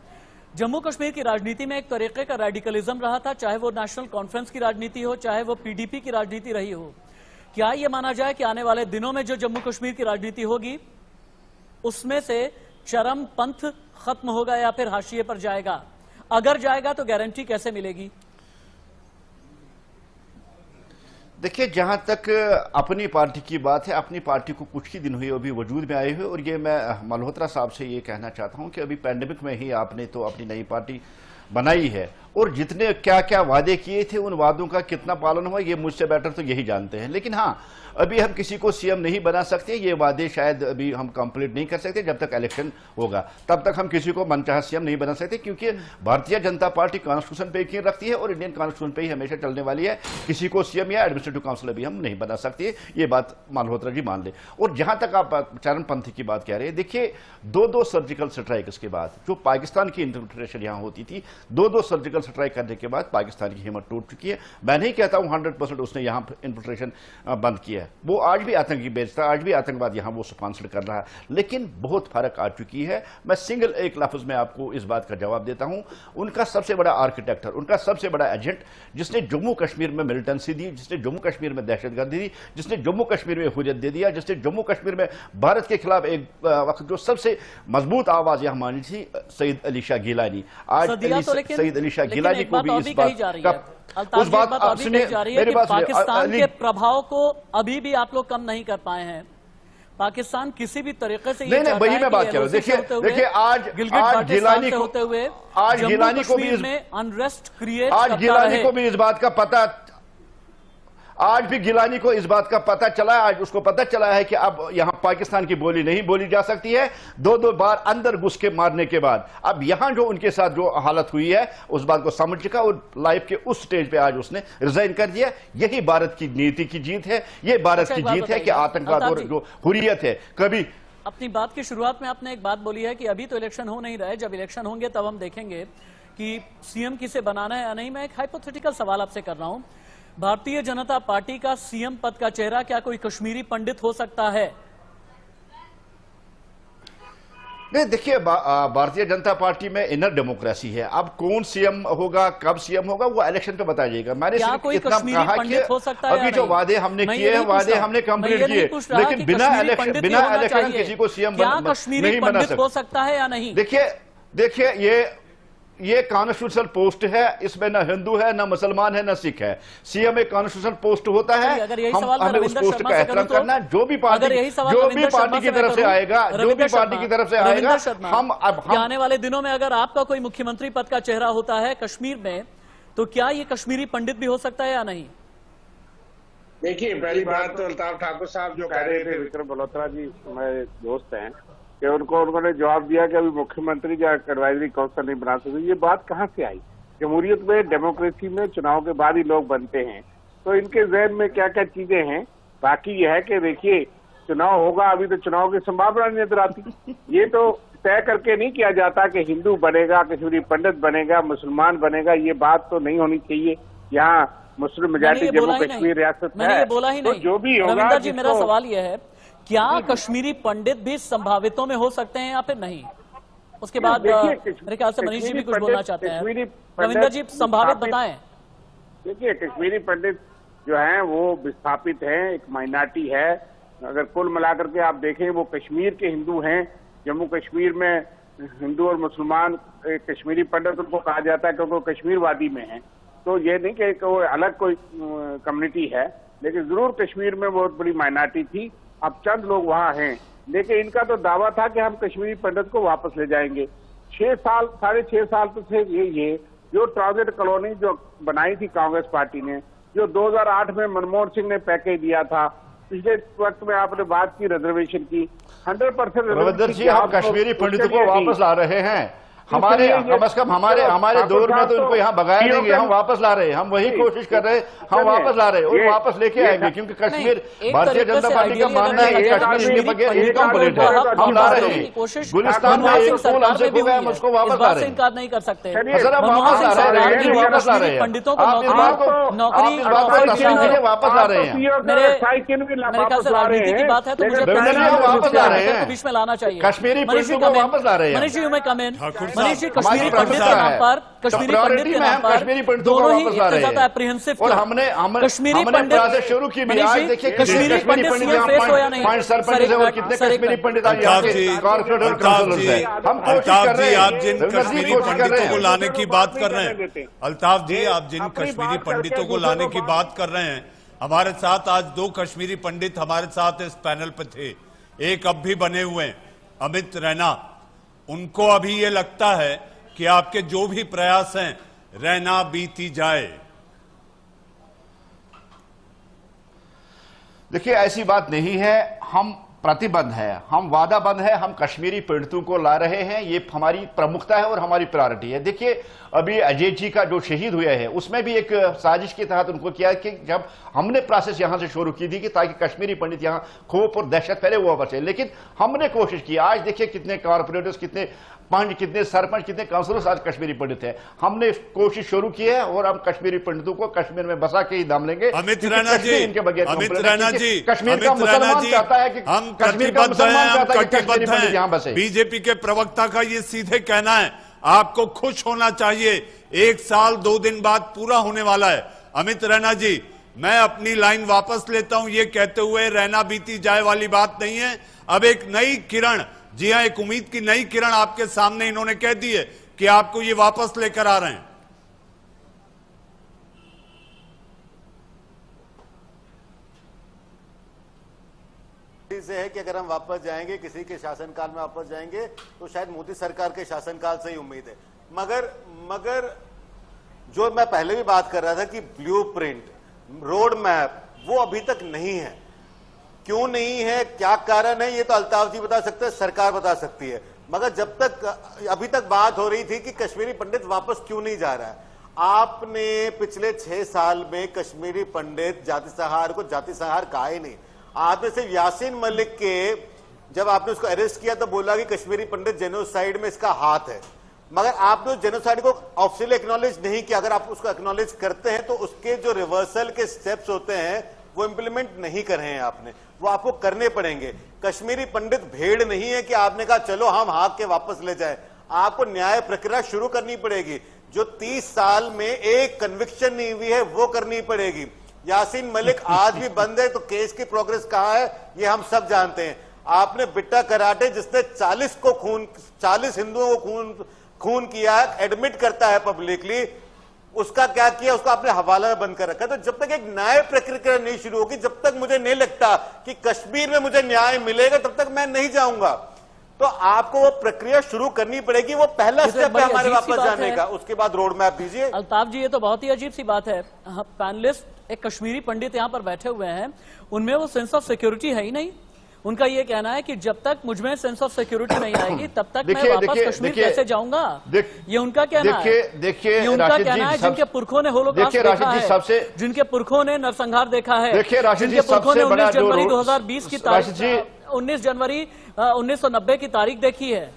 जम्मू कश्मीर की राजनीति में एक तरीके का रेडिकलिज्म रहा था, चाहे वो नेशनल कॉन्फ्रेंस की राजनीति हो, चाहे वो पीडीपी की राजनीति रही हो। क्या ये माना जाए कि आने वाले दिनों में जो जम्मू कश्मीर की राजनीति होगी, उसमें से चरम पंथ खत्म होगा या फिर हाशिए पर जाएगा? अगर जाएगा तो गारंटी कैसे मिलेगी? देखिए, जहां तक अपनी पार्टी की बात है, अपनी पार्टी को कुछ ही दिन हुए अभी वजूद में आए हुए, और ये मैं मल्होत्रा साहब से ये कहना चाहता हूं कि अभी पैंडेमिक में ही आपने तो अपनी नई पार्टी बनाई है, और जितने क्या क्या वादे किए थे उन वादों का कितना पालन हुआ ये मुझसे बेटर तो यही जानते हैं। लेकिन हाँ, अभी हम किसी को सीएम नहीं बना सकते, ये वादे शायद अभी हम कंप्लीट नहीं कर सकते। जब तक इलेक्शन होगा तब तक हम किसी को मनचाहा सीएम नहीं बना सकते, क्योंकि भारतीय जनता पार्टी कॉन्स्टिट्यूशन पे यकीन रखती है और इंडियन कॉन्स्टिट्यूशन पे ही हमेशा चलने वाली है। किसी को सीएम या एडमिनिस्ट्रेटिव काउंसिलर भी हम नहीं बना सकते, ये बात मल्होत्रा जी मान ले। और जहां तक आप चरमपंथी की बात कह रहे हैं, देखिए 2-2 सर्जिकल स्ट्राइक्स के बाद जो पाकिस्तान की इंफिल्ट्रेशन यहां होती थी, 2-2 सर्जिकल स्ट्राइक करने के बाद पाकिस्तान की हिम्मत टूट चुकी है। मैं नहीं कहता हूं 100% उसने यहां इंफिल्ट्रेशन बंद किया है, वो आज भी आतंकी बेचता है, आज भी आतंकवाद यहां वो स्पॉन्सर कर रहा है, लेकिन बहुत फर्क आ चुकी है। मैं सिंगल एक लफ्ज में आपको इस बात का जवाब देता हूं, उनका सबसे बड़ा आर्किटेक्टर, उनका सबसे बड़ा एजेंट, जिसने जम्मू कश्मीर में मिलिटेंसी दी, जिसने जम्मू कश्मीर में दहशतगर्दी दी, जिसने जम्मू कश्मीर में हुर्रियत दे दिया, जिसने जम्मू कश्मीर में भारत के खिलाफ एक वक्त जो सबसे मजबूत आवाज यहां मानी थी, सईद अली शाह गिलानी। आज सईद अली शाह गिलानी को भी इस बात का उस बात आप सुनिए, मेरी बात सुनिए, पाकिस्तान के प्रभाव को अभी भी आप लोग कम नहीं कर पाए हैं। पाकिस्तान किसी भी तरीके से नहीं, वही मैं बात कर रहा हूं। देखिए आज गिलानी को, आज गिलानी को भी अनरेस्ट क्रिएट, आज गिलानी को भी इस बात का पता, आज भी गिलानी को इस बात का पता चला है, आज उसको पता चला है कि अब यहां पाकिस्तान की बोली नहीं बोली जा सकती है। 2-2 बार अंदर घुस के मारने के बाद अब यहां जो उनके साथ जो हालत हुई है उस बात को समझ चुका, और लाइफ के उस स्टेज पे आज उसने रिजाइन कर दिया। यही भारत की नीति की जीत है, ये भारत की जीत है कि आतंकवाद और जो हुर्रियत है कभी। अपनी बात की शुरुआत में आपने एक बात बोली है कि अभी तो इलेक्शन हो नहीं रहा है, जब इलेक्शन होंगे तब हम देखेंगे कि सीएम किसे बनाना है या नहीं। मैं एक हाइपोथेटिकल सवाल आपसे कर रहा हूं, भारतीय जनता पार्टी का सीएम पद का चेहरा क्या कोई कश्मीरी पंडित हो सकता है? नहीं, देखिए भारतीय जनता पार्टी में इनर डेमोक्रेसी है। अब कौन सीएम होगा, कब सीएम होगा, वो इलेक्शन पे बताया जाएगा। मैंने सिर्फ इतना कहा कि अभी जो वादे हमने किए हैं, वादे हमने कंप्लीट किए, लेकिन बिना इलेक्शन किसी को सीएम नहीं बना सकता है या नहीं। देखिए ये कॉन्स्टिट्यूशनल पोस्ट है, इसमें ना हिंदू है, ना मुसलमान है, ना सिख है। सीएम एक कॉन्स्टिट्यूशनल पोस्ट होता है, हमें उस पोस्ट का एहतराम करना। जो भी पार्टी की तरफ से आएगा, हम आने वाले दिनों में अगर आपका कोई मुख्यमंत्री पद का चेहरा होता है कश्मीर में, तो क्या ये कश्मीरी पंडित भी हो सकता है या नहीं? देखिए, पहली बात तो अल्ताफ ठाकुर साहब जो कह रहे थे, विक्रम मल्होत्रा जी हमारे दोस्त हैं, कि उन्होंने जवाब दिया कि अभी मुख्यमंत्री या एडवाइजरी काउंसिल नहीं बना सकते। ये बात कहाँ से आई? जमहूरियत में, डेमोक्रेसी में चुनाव के बाद ही लोग बनते हैं, तो इनके जहन में क्या क्या चीजें हैं। बाकी यह है कि देखिए, चुनाव होगा, अभी तो चुनाव की संभावना नहीं नजर आती। ये तो तय करके नहीं किया जाता कि हिंदू बनेगा, कश्मीरी पंडित बनेगा, मुसलमान बनेगा, ये बात तो नहीं होनी चाहिए। यहाँ मुस्लिम मेजॉरिटी जम्मू कश्मीर रियासत है, तो जो भी होगा। जी, मेरा सवाल यह है, क्या कश्मीरी पंडित भी संभावितों में हो सकते हैं या फिर नहीं? उसके बाद मेरे ख्याल से मनीष जी भी कुछ बोलना चाहते हैं। रविंदर जी, संभावित बताएं। देखिए, कश्मीरी पंडित जो हैं वो विस्थापित हैं, एक माइनॉरिटी है, अगर कुल मिलाकर के आप देखें वो कश्मीर के हिंदू हैं। जम्मू कश्मीर में हिंदू और मुसलमान, कश्मीरी पंडित उनको कहा जाता है क्योंकि वो कश्मीर वादी में है। तो ये नहीं कि कोई अलग कोई कम्युनिटी है, लेकिन जरूर कश्मीर में बहुत बड़ी माइनॉरिटी थी। अब चंद लोग वहाँ हैं, लेकिन इनका तो दावा था कि हम कश्मीरी पंडित को वापस ले जाएंगे। 6.5 साल तो थे ये जो ट्रांजिट कॉलोनी जो बनाई थी कांग्रेस पार्टी ने, जो 2008 में मनमोहन सिंह ने पैकेज दिया था, पिछले वक्त में आपने बात की रिजर्वेशन की, 100% रविंदर जी, हम कश्मीरी पंडितों को वापस ला रहे हैं। हमारे कम से कम हमारे दौर में तो इनको यहाँ भगाया नहीं गया, हम वापस ला रहे हैं, हम वही कोशिश कर रहे हैं, हम वापस ला रहे हैं और वापस लेके आएंगे, क्योंकि कश्मीर भारतीय जनता पार्टी का मानना है कि कश्मीर के बगैर इनकम्प्लीट है, हम ला रहे हैं। गुलिस्तान में एक फूल हमसे खो गया, हम उसको वापस ला रहे हैं। इनकार नहीं कर सकते सर, हम वापस ला रहे हैं, वापस ला रहे हैं। पंडितों को आप इस बात को तस्लीम कीजिए, वापस ला रहे हैं। मेरे ख्याल से राजनीति की बात है तो मुझे वापस ला रहे हैं, बीच में लाना चाहिए। कश्मीरी पंडितों को वापस ला रहे हैं। मनीष जी, मैं कमेंट मनीष जी, हमारी पंडित के नाम पर, कश्मीरी पंडित के नाम पर कश्मीरी पंडितों को दोनों ही वापस ला रहे ज्यादा हैं। एप्रीहेंसिव और हमने कश्मीरी पंडित शुरू की भी। मनीष आज जी, देखिए कश्मीरी पंडित सीएम फेस हो या नहीं, पॉइंट सरपंच और कितने कश्मीरी पंडित आज यहाँ के कॉर्पोरेटर काउंसिलर्स हैं। हम कोशिश कर रहे हैं। आप जिन कश्मीरी पंडितों को लाने की बात कर रहे हैं, अल्ताफ जी, आप जिन कश्मीरी पंडितों को लाने की बात कर रहे हैं, हमारे साथ आज 2 कश्मीरी पंडित हमारे साथ इस पैनल पे थे, एक अब भी बने हुए हैं, अमित रैना। उनको अभी ये लगता है कि आपके जो भी प्रयास हैं, रहना बीती जाए। देखिए, ऐसी बात नहीं है, हम प्रतिबद्ध है, हम वादाबद्ध है, हम कश्मीरी पंडितों को ला रहे हैं, ये हमारी प्रमुखता है और हमारी प्रायोरिटी है। देखिए, अभी अजय जी का जो शहीद हुआ है, उसमें भी एक साजिश के तहत उनको किया कि जब हमने प्रोसेस यहां से शुरू की थी कि ताकि कश्मीरी पंडित यहां खौफ और दहशत फैले वो बचे, लेकिन हमने कोशिश की। आज देखिए कितने कॉर्पोरेटर्स, कितने पंच, कितने सरपंच, कितने काउंसिलर्स आज कश्मीरी पंडित हैं। हमने कोशिश शुरू की है और हम कश्मीरी पंडितों को कश्मीर में बसा के ही दम लेंगे। अमित रैना जी, इनके बगैर अमित रैना जी, कश्मीर का मुसलमान चाहता है कि हम कश्मीर का मुसलमान चाहता है कि कश्मीरी पंडित यहां बसे। बीजेपी के प्रवक्ता का ये सीधे कहना है, आपको खुश होना चाहिए, 1 साल 2 दिन बाद पूरा होने वाला है। अमित रैना जी, मैं अपनी लाइन वापस लेता हूं, ये कहते हुए रहना बीती जाए वाली बात नहीं है। अब एक नई किरण, जी हां, एक उम्मीद की नई किरण आपके सामने इन्होंने कह दी है कि आपको ये वापस लेकर आ रहे हैं। से है कि अगर हम वापस जाएंगे, किसी के शासनकाल में वापस जाएंगे, तो शायद मोदी सरकार के शासनकाल से ही उम्मीद है। मगर जो मैं पहले भी बात कर रहा था कि ब्लूप्रिंट, रोड मैप, वो अभी तक नहीं है। क्यों नहीं है, क्या कारण है, ये तो अल्ताफ जी बता सकते हैं, सरकार बता सकती है। मगर जब तक अभी तक बात हो रही थी कि कश्मीरी पंडित वापस क्यों नहीं जा रहा है, आपने पिछले 6 साल में कश्मीरी पंडित जाति संहार को जाति संहार कहा ही नहीं। आपने सिर्फ यासीन मलिक के, जब आपने उसको अरेस्ट किया तो बोला कि कश्मीरी पंडित जेनोसाइड में इसका हाथ है, मगर आपने उस जेनोसाइड को ऑफिशियली एक्नॉलेज नहीं किया। अगर आप उसको एक्नॉलेज करते हैं तो उसके जो रिवर्सल के स्टेप्स होते हैं वो इंप्लीमेंट नहीं कर रहे हैं आपने, वो आपको करने पड़ेंगे। कश्मीरी पंडित भेड़ नहीं है कि आपने कहा चलो हम हाँक के वापस ले जाए, आपको न्याय प्रक्रिया शुरू करनी पड़ेगी। जो 30 साल में एक कन्विक्शन नहीं हुई है वो करनी पड़ेगी। यासीन मलिक आज भी बंद है, तो केस की प्रोग्रेस कहां है ये हम सब जानते हैं। आपने बिट्टा कराटे, जिसने 40 हिंदुओं को खून किया, एडमिट करता है पब्लिकली, उसका क्या किया, उसको आपने हवाला में बंद कर रखा है। तो जब तक एक न्याय प्रक्रिया नहीं शुरू होगी, जब तक मुझे नहीं लगता कि कश्मीर में मुझे न्याय मिलेगा, तब तक मैं नहीं जाऊंगा। तो आपको वो प्रक्रिया शुरू करनी पड़ेगी, वो पहला स्टेप है हमारे वापस जाने का। उसके बाद रोड मैप दीजिए। अल्ताफ जी, ये तो बहुत ही अजीब सी बात है, पैनलिस्ट एक कश्मीरी पंडित यहाँ पर बैठे हुए हैं, उनमें वो सेंस ऑफ सिक्योरिटी है ही नहीं। उनका ये कहना है कि जब तक मुझमें सेंस ऑफ सिक्योरिटी नहीं आएगी तब तक मैं वापस कश्मीर कैसे जाऊंगा, ये उनका कहना है। देखिए, ये उनका कहना है, जिनके पुरखों ने होलोकॉस्ट देखा है, जिनके पुरखों ने नरसंहार देखा है, जिनके पुरखों ने 19 जनवरी 2020 की तारीख, 19 जनवरी 1990 की तारीख देखी है।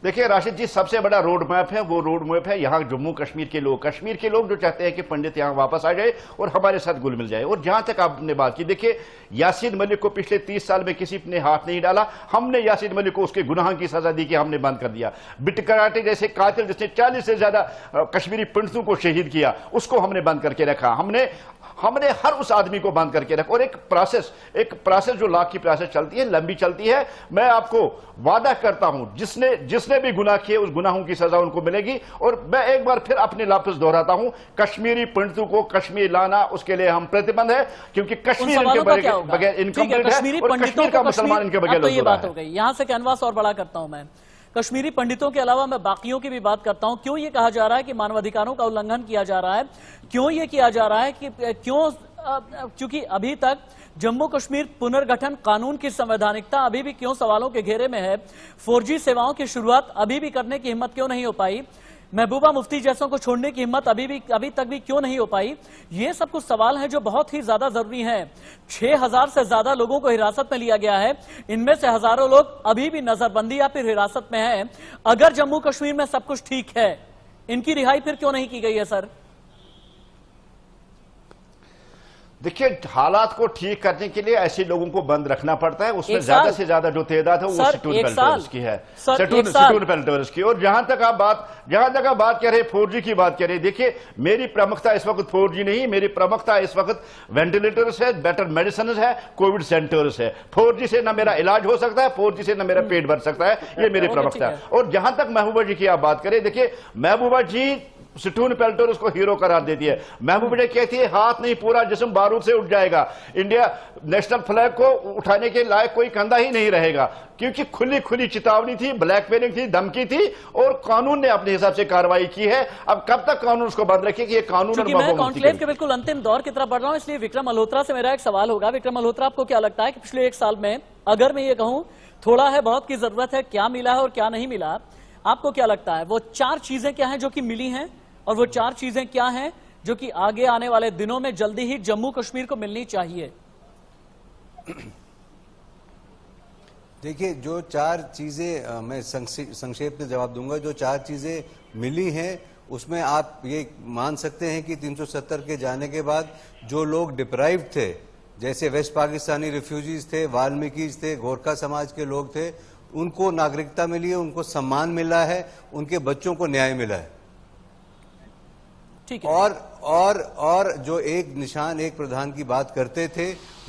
देखिए राशिद जी, सबसे बड़ा रोड मैप है वो रोड मैप है यहाँ जम्मू कश्मीर के लोग जो चाहते हैं कि पंडित यहाँ वापस आ जाए और हमारे साथ घुल मिल जाए। और जहां तक आपने बात की, देखिए यासीन मलिक को पिछले 30 साल में किसी ने हाथ नहीं डाला। हमने यासीन मलिक को उसके गुनाह की सजा दी कि हमने बंद कर दिया। बिटकराटे जैसे कातिल जिसने 40 से ज्यादा कश्मीरी पंडितों को शहीद किया, उसको हमने बंद करके रखा। हमने हर उस आदमी को बंद करके रखा। और एक प्रोसेस जो लॉ की प्रोसेस चलती है, लंबी चलती है। मैं आपको वादा करता हूं जिसने भी गुनाह किए उस गुनाहों की सजा उनको मिलेगी। और मैं एक बार फिर अपने लफ्ज दोहराता हूं, कश्मीरी पंडितों को कश्मीर लाना उसके लिए हम प्रतिबंध है, क्योंकि कश्मीर इनके बगैर इनकम्प्लीट है और कश्मीर का मुसलमान इनके बगैर तो ये बात हो गई। यहां से कैनवास और बड़ा करता हूं मैं, कश्मीरी पंडितों के अलावा मैं बाकियों की भी बात करता हूं। क्यों ये कहा जा रहा है कि मानवाधिकारों का उल्लंघन किया जा रहा है? क्यों ये किया जा रहा है कि क्योंकि अभी तक जम्मू कश्मीर पुनर्गठन कानून की संवैधानिकता अभी भी क्यों सवालों के घेरे में है? 4G सेवाओं की शुरुआत अभी भी करने की हिम्मत क्यों नहीं हो पाई? महबूबा मुफ्ती जैसों को छोड़ने की हिम्मत अभी तक भी क्यों नहीं हो पाई? ये सब कुछ सवाल हैं जो बहुत ही ज्यादा जरूरी हैं। 6000 से ज्यादा लोगों को हिरासत में लिया गया है। इनमें से हजारों लोग अभी भी नजरबंदी या फिर हिरासत में हैं। अगर जम्मू कश्मीर में सब कुछ ठीक है, इनकी रिहाई फिर क्यों नहीं की गई है सर? देखिए, हालात को ठीक करने के लिए ऐसे लोगों को बंद रखना पड़ता है। उसमें ज्यादा से ज्यादा जो तादाद है वो सिटून पेल्टर्स की है, सिटून पेल्टर्स की। और जहां तक आप बात कर रहे 4G की बात कर रहे, देखिए मेरी प्रमुखता इस वक्त 4G नहीं, मेरी प्रमुखता इस वक्त वेंटिलेटर्स है, बेटर मेडिसिन है, कोविड सेंटर्स है। 4G से ना मेरा इलाज हो सकता है, 4G से ना मेरा पेट भर सकता है, ये मेरी प्रमुखता है। और जहां तक महबूबा जी की आप बात करें, देखिए महबूबा जी सिटून पेल्टर उसको हीरो करार देती है। महबूबा जी कहती है हाथ नहीं पूरा जिस्म बारूद से उठ जाएगा, इंडिया नेशनल फ्लैग को उठाने के लायक कोई कंधा ही नहीं रहेगा, क्योंकि खुली चेतावनी थी, ब्लैकमेलिंग थी, धमकी थी और कानून ने अपने हिसाब से कार्रवाई की है। अब कब तक कानून उसको बंद रखे कि ये कानून और मैं कॉन्क्लेव के बिल्कुल अंतिम दौर की तरफ बढ़ रहा हूं, इसलिए विक्रम मल्होत्रा से मेरा एक सवाल होगा। विक्रम मल्होत्रा, आपको क्या लगता है कि पिछले 1 साल में, अगर मैं ये कहूं थोड़ा है बहुत की जरूरत है, क्या मिला है और क्या नहीं मिला, आपको क्या लगता है वो 4 चीजें क्या हैं जो कि मिली हैं, और वो 4 चीजें क्या हैं जो कि आगे आने वाले दिनों में जल्दी ही जम्मू कश्मीर को मिलनी चाहिए? देखिए, जो 4 चीजें मैं संक्षेप में जवाब दूंगा। जो 4 चीजें मिली हैं उसमें आप ये मान सकते हैं कि 370 के जाने के बाद जो लोग डिप्राइव्ड थे, जैसे वेस्ट पाकिस्तानी रिफ्यूजीज थे, वाल्मीकिज थे, गोरखा समाज के लोग थे, उनको नागरिकता मिली है, उनको सम्मान मिला है, उनके बच्चों को न्याय मिला है। ठीक है। और जो एक निशान एक प्रधान की बात करते थे,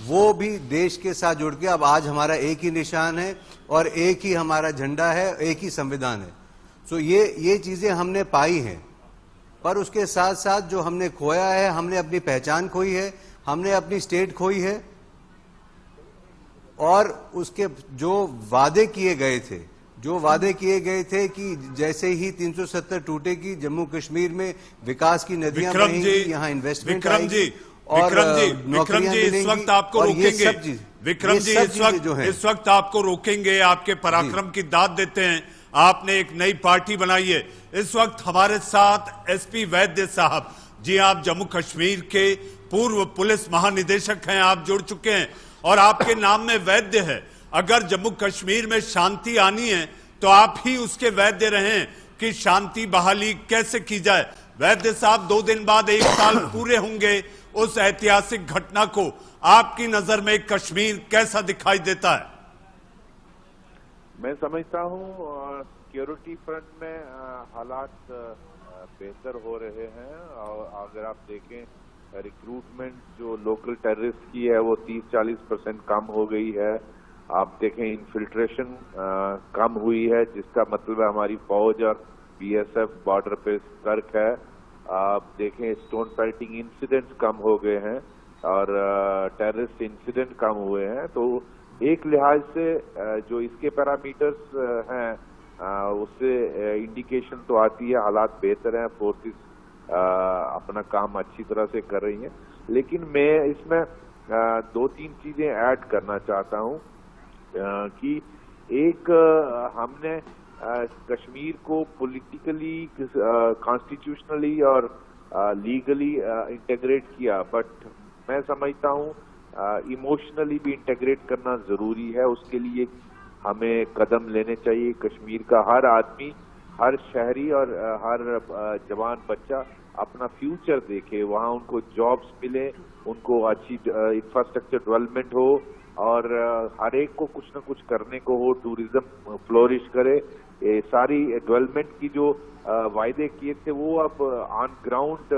वो भी देश के साथ जुड़ के अब आज हमारा एक ही निशान है और एक ही हमारा झंडा है, एक ही संविधान है। सो ये चीजें हमने पाई हैं, पर उसके साथ साथ जो हमने खोया है, हमने अपनी पहचान खोई है, हमने अपनी स्टेट खोई है, और उसके जो वादे किए गए थे कि जैसे ही 370 टूटेगी, जम्मू कश्मीर में विकास की नदियां बहेंगी, यहाँ इन्वेस्टमेंट आएगी और नौकरियां मिलेंगी। इस वक्त आपको रोकेंगे विक्रम जी, इस वक्त आपको रोकेंगे, आपके पराक्रम की दाद देते हैं। आपने एक नई पार्टी बनाई है। इस वक्त हमारे साथ एसपी वैद्य साहब जी, आप जम्मू कश्मीर के पूर्व पुलिस महानिदेशक हैं, आप जुड़ चुके हैं और आपके नाम में वैद्य है। अगर जम्मू कश्मीर में शांति आनी है तो आप ही उसके वैद्य रहें कि शांति बहाली कैसे की जाए। वैद्य साहब, 2 दिन बाद 1 साल पूरे होंगे उस ऐतिहासिक घटना को। आपकी नजर में कश्मीर कैसा दिखाई देता है? मैं समझता हूँ सिक्योरिटी फ्रंट में हालात बेहतर हो रहे हैं। और अगर आप देखें, रिक्रूटमेंट जो लोकल टेररिस्ट की है वो 30-40% कम हो गई है। आप देखें, इन्फिल्ट्रेशन कम हुई है, जिसका मतलब है हमारी फौज और बीएसएफ बॉर्डर पे सतर्क है। आप देखें, स्टोन पेल्टिंग इंसिडेंट्स कम हो गए हैं और टेररिस्ट इंसिडेंट कम हुए हैं। तो एक लिहाज से जो इसके पैरामीटर्स हैं उससे इंडिकेशन तो आती है हालात बेहतर हैं, फोर्सेस अपना काम अच्छी तरह से कर रही हैं। लेकिन मैं इसमें 2-3 चीजें ऐड करना चाहता हूं कि एक, हमने कश्मीर को पॉलिटिकली, कॉन्स्टिट्यूशनली और लीगली इंटीग्रेट किया, बट मैं समझता हूं इमोशनली भी इंटीग्रेट करना जरूरी है। उसके लिए हमें कदम लेने चाहिए। कश्मीर का हर आदमी, हर शहरी और हर जवान बच्चा अपना फ्यूचर देखे, वहाँ उनको जॉब्स मिले, उनको अच्छी इंफ्रास्ट्रक्चर डेवलपमेंट हो और हर एक को कुछ न कुछ करने को हो, टूरिज्म फ्लोरिश करे। ये सारी डेवलपमेंट की जो वायदे किए थे वो अब ऑन ग्राउंड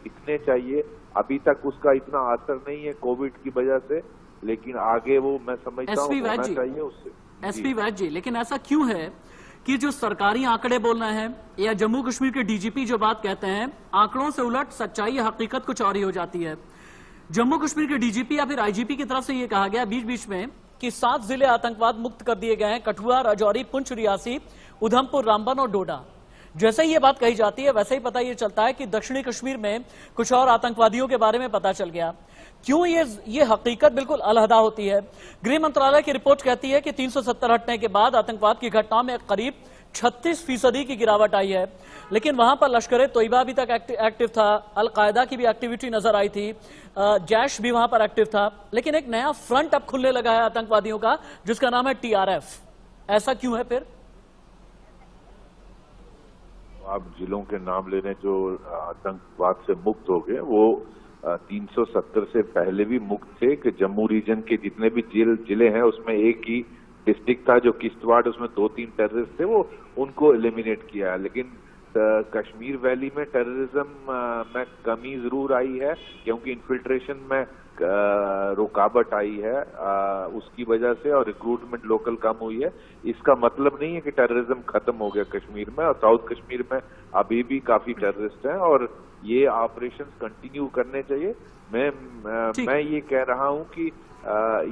दिखने चाहिए। अभी तक उसका इतना असर नहीं है कोविड की वजह से, लेकिन आगे वो मैं समझता हूँ होना चाहिए उससे। एसपी वैद जी, लेकिन ऐसा क्यों है कि जो सरकारी आंकड़े बोल रहे हैं या जम्मू कश्मीर के डीजीपी जो बात कहते हैं, आंकड़ों से उलट सच्चाई या हकीकत कुछ और ही हो जाती है। जम्मू कश्मीर के डीजीपी या फिर आईजीपी की तरफ से यह कहा गया बीच बीच में कि 7 जिले आतंकवाद मुक्त कर दिए गए हैं, कठुआ, राजौरी, पुंछ, रियासी, उधमपुर, रामबन और डोडा। जैसे ही ये बात कही जाती है वैसे ही पता ये चलता है कि दक्षिणी कश्मीर में कुछ और आतंकवादियों के बारे में पता चल गया। क्यों ये हकीकत बिल्कुल अलहदा होती है? गृह मंत्रालय की रिपोर्ट कहती है कि 370 हटने के बाद आतंकवाद की घटनाओं में करीब 36% की गिरावट आई है, लेकिन वहां पर लश्कर तोयबा अभी तक एक्टिव था, अलकायदा की भी एक्टिविटी नजर आई थी, जैश भी वहां पर एक्टिव था, लेकिन एक नया फ्रंट अब खुलने लगा है आतंकवादियों का जिसका नाम है TRF। ऐसा क्यों है फिर? आप जिलों के नाम लेने जो आतंकवाद से मुक्त हो गए वो 370 से पहले भी मुक्त थे कि जम्मू रीजन के जितने भी जिले हैं उसमें एक ही डिस्ट्रिक्ट था जो किश्तवाड़, उसमें 2-3 टेररिस्ट थे, वो उनको एलिमिनेट किया। लेकिन कश्मीर वैली में टेररिज्म में कमी जरूर आई है क्योंकि इन्फिल्ट्रेशन में रुकावट आई है उसकी वजह से, और रिक्रूटमेंट लोकल कम हुई है। इसका मतलब नहीं है कि टेररिज्म खत्म हो गया कश्मीर में, और साउथ कश्मीर में अभी भी काफी टेररिस्ट हैं और ये ऑपरेशंस कंटिन्यू करने चाहिए। मैं ये कह रहा हूं कि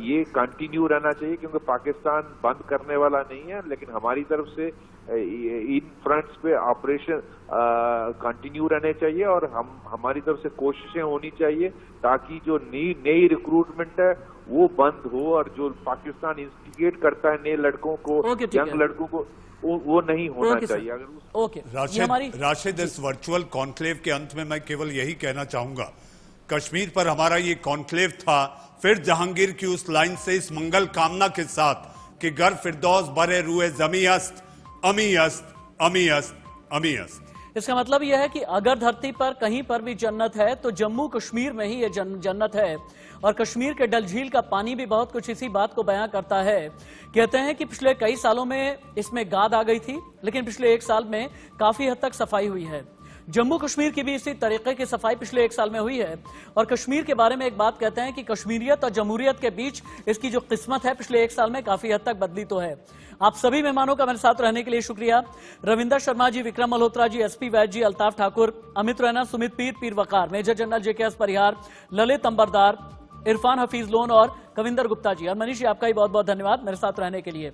ये कंटिन्यू रहना चाहिए क्योंकि पाकिस्तान बंद करने वाला नहीं है, लेकिन हमारी तरफ से इन फ्रंट्स पे ऑपरेशन कंटिन्यू रहने चाहिए और हमारी तरफ से कोशिशें होनी चाहिए ताकि जो नई रिक्रूटमेंट है वो बंद हो, और जो पाकिस्तान इंस्टिगेट करता है नए लड़कों को, यंग लड़कों को, वो नहीं होना चाहिए। अगर राशिद, इस वर्चुअल कॉन्क्लेव के अंत में मैं केवल यही कहना चाहूंगा, कश्मीर पर हमारा ये कॉन्क्लेव था, फिर जहांगीर की उस लाइन से इस मंगल कामना के साथ कि घर फिरदौस बरे रूए जमीयस्त अमीयस्त अमीयस्त अमीयस्त। इसका मतलब यह है कि अगर धरती पर कहीं पर भी जन्नत है तो जम्मू कश्मीर में ही ये जन्नत है। और कश्मीर के डल झील का पानी भी बहुत कुछ इसी बात को बयां करता है। कहते हैं कि पिछले कई सालों में इसमें गाद आ गई थी, लेकिन पिछले 1 साल में काफी हद तक सफाई हुई है। जम्मू कश्मीर की भी इसी तरीके की सफाई पिछले 1 साल में हुई है। और कश्मीर के बारे में एक बात कहते हैं कि कश्मीरियत और जमहूरियत के बीच इसकी जो किस्मत है पिछले 1 साल में काफी हद तक बदली तो है। आप सभी मेहमानों का मेरे साथ रहने के लिए शुक्रिया। रविंदर शर्मा जी, विक्रम मल्होत्रा जी, एसपी वैद जी, अल्ताफ ठाकुर, अमित रैना, सुमित पीर वकार, मेजर जनरल JKS परिहार, ललित अंबरदार, इरफान हफीज लोन और कविंदर गुप्ता जी, और मनीष जी आपका ही बहुत बहुत धन्यवाद मेरे साथ रहने के लिए।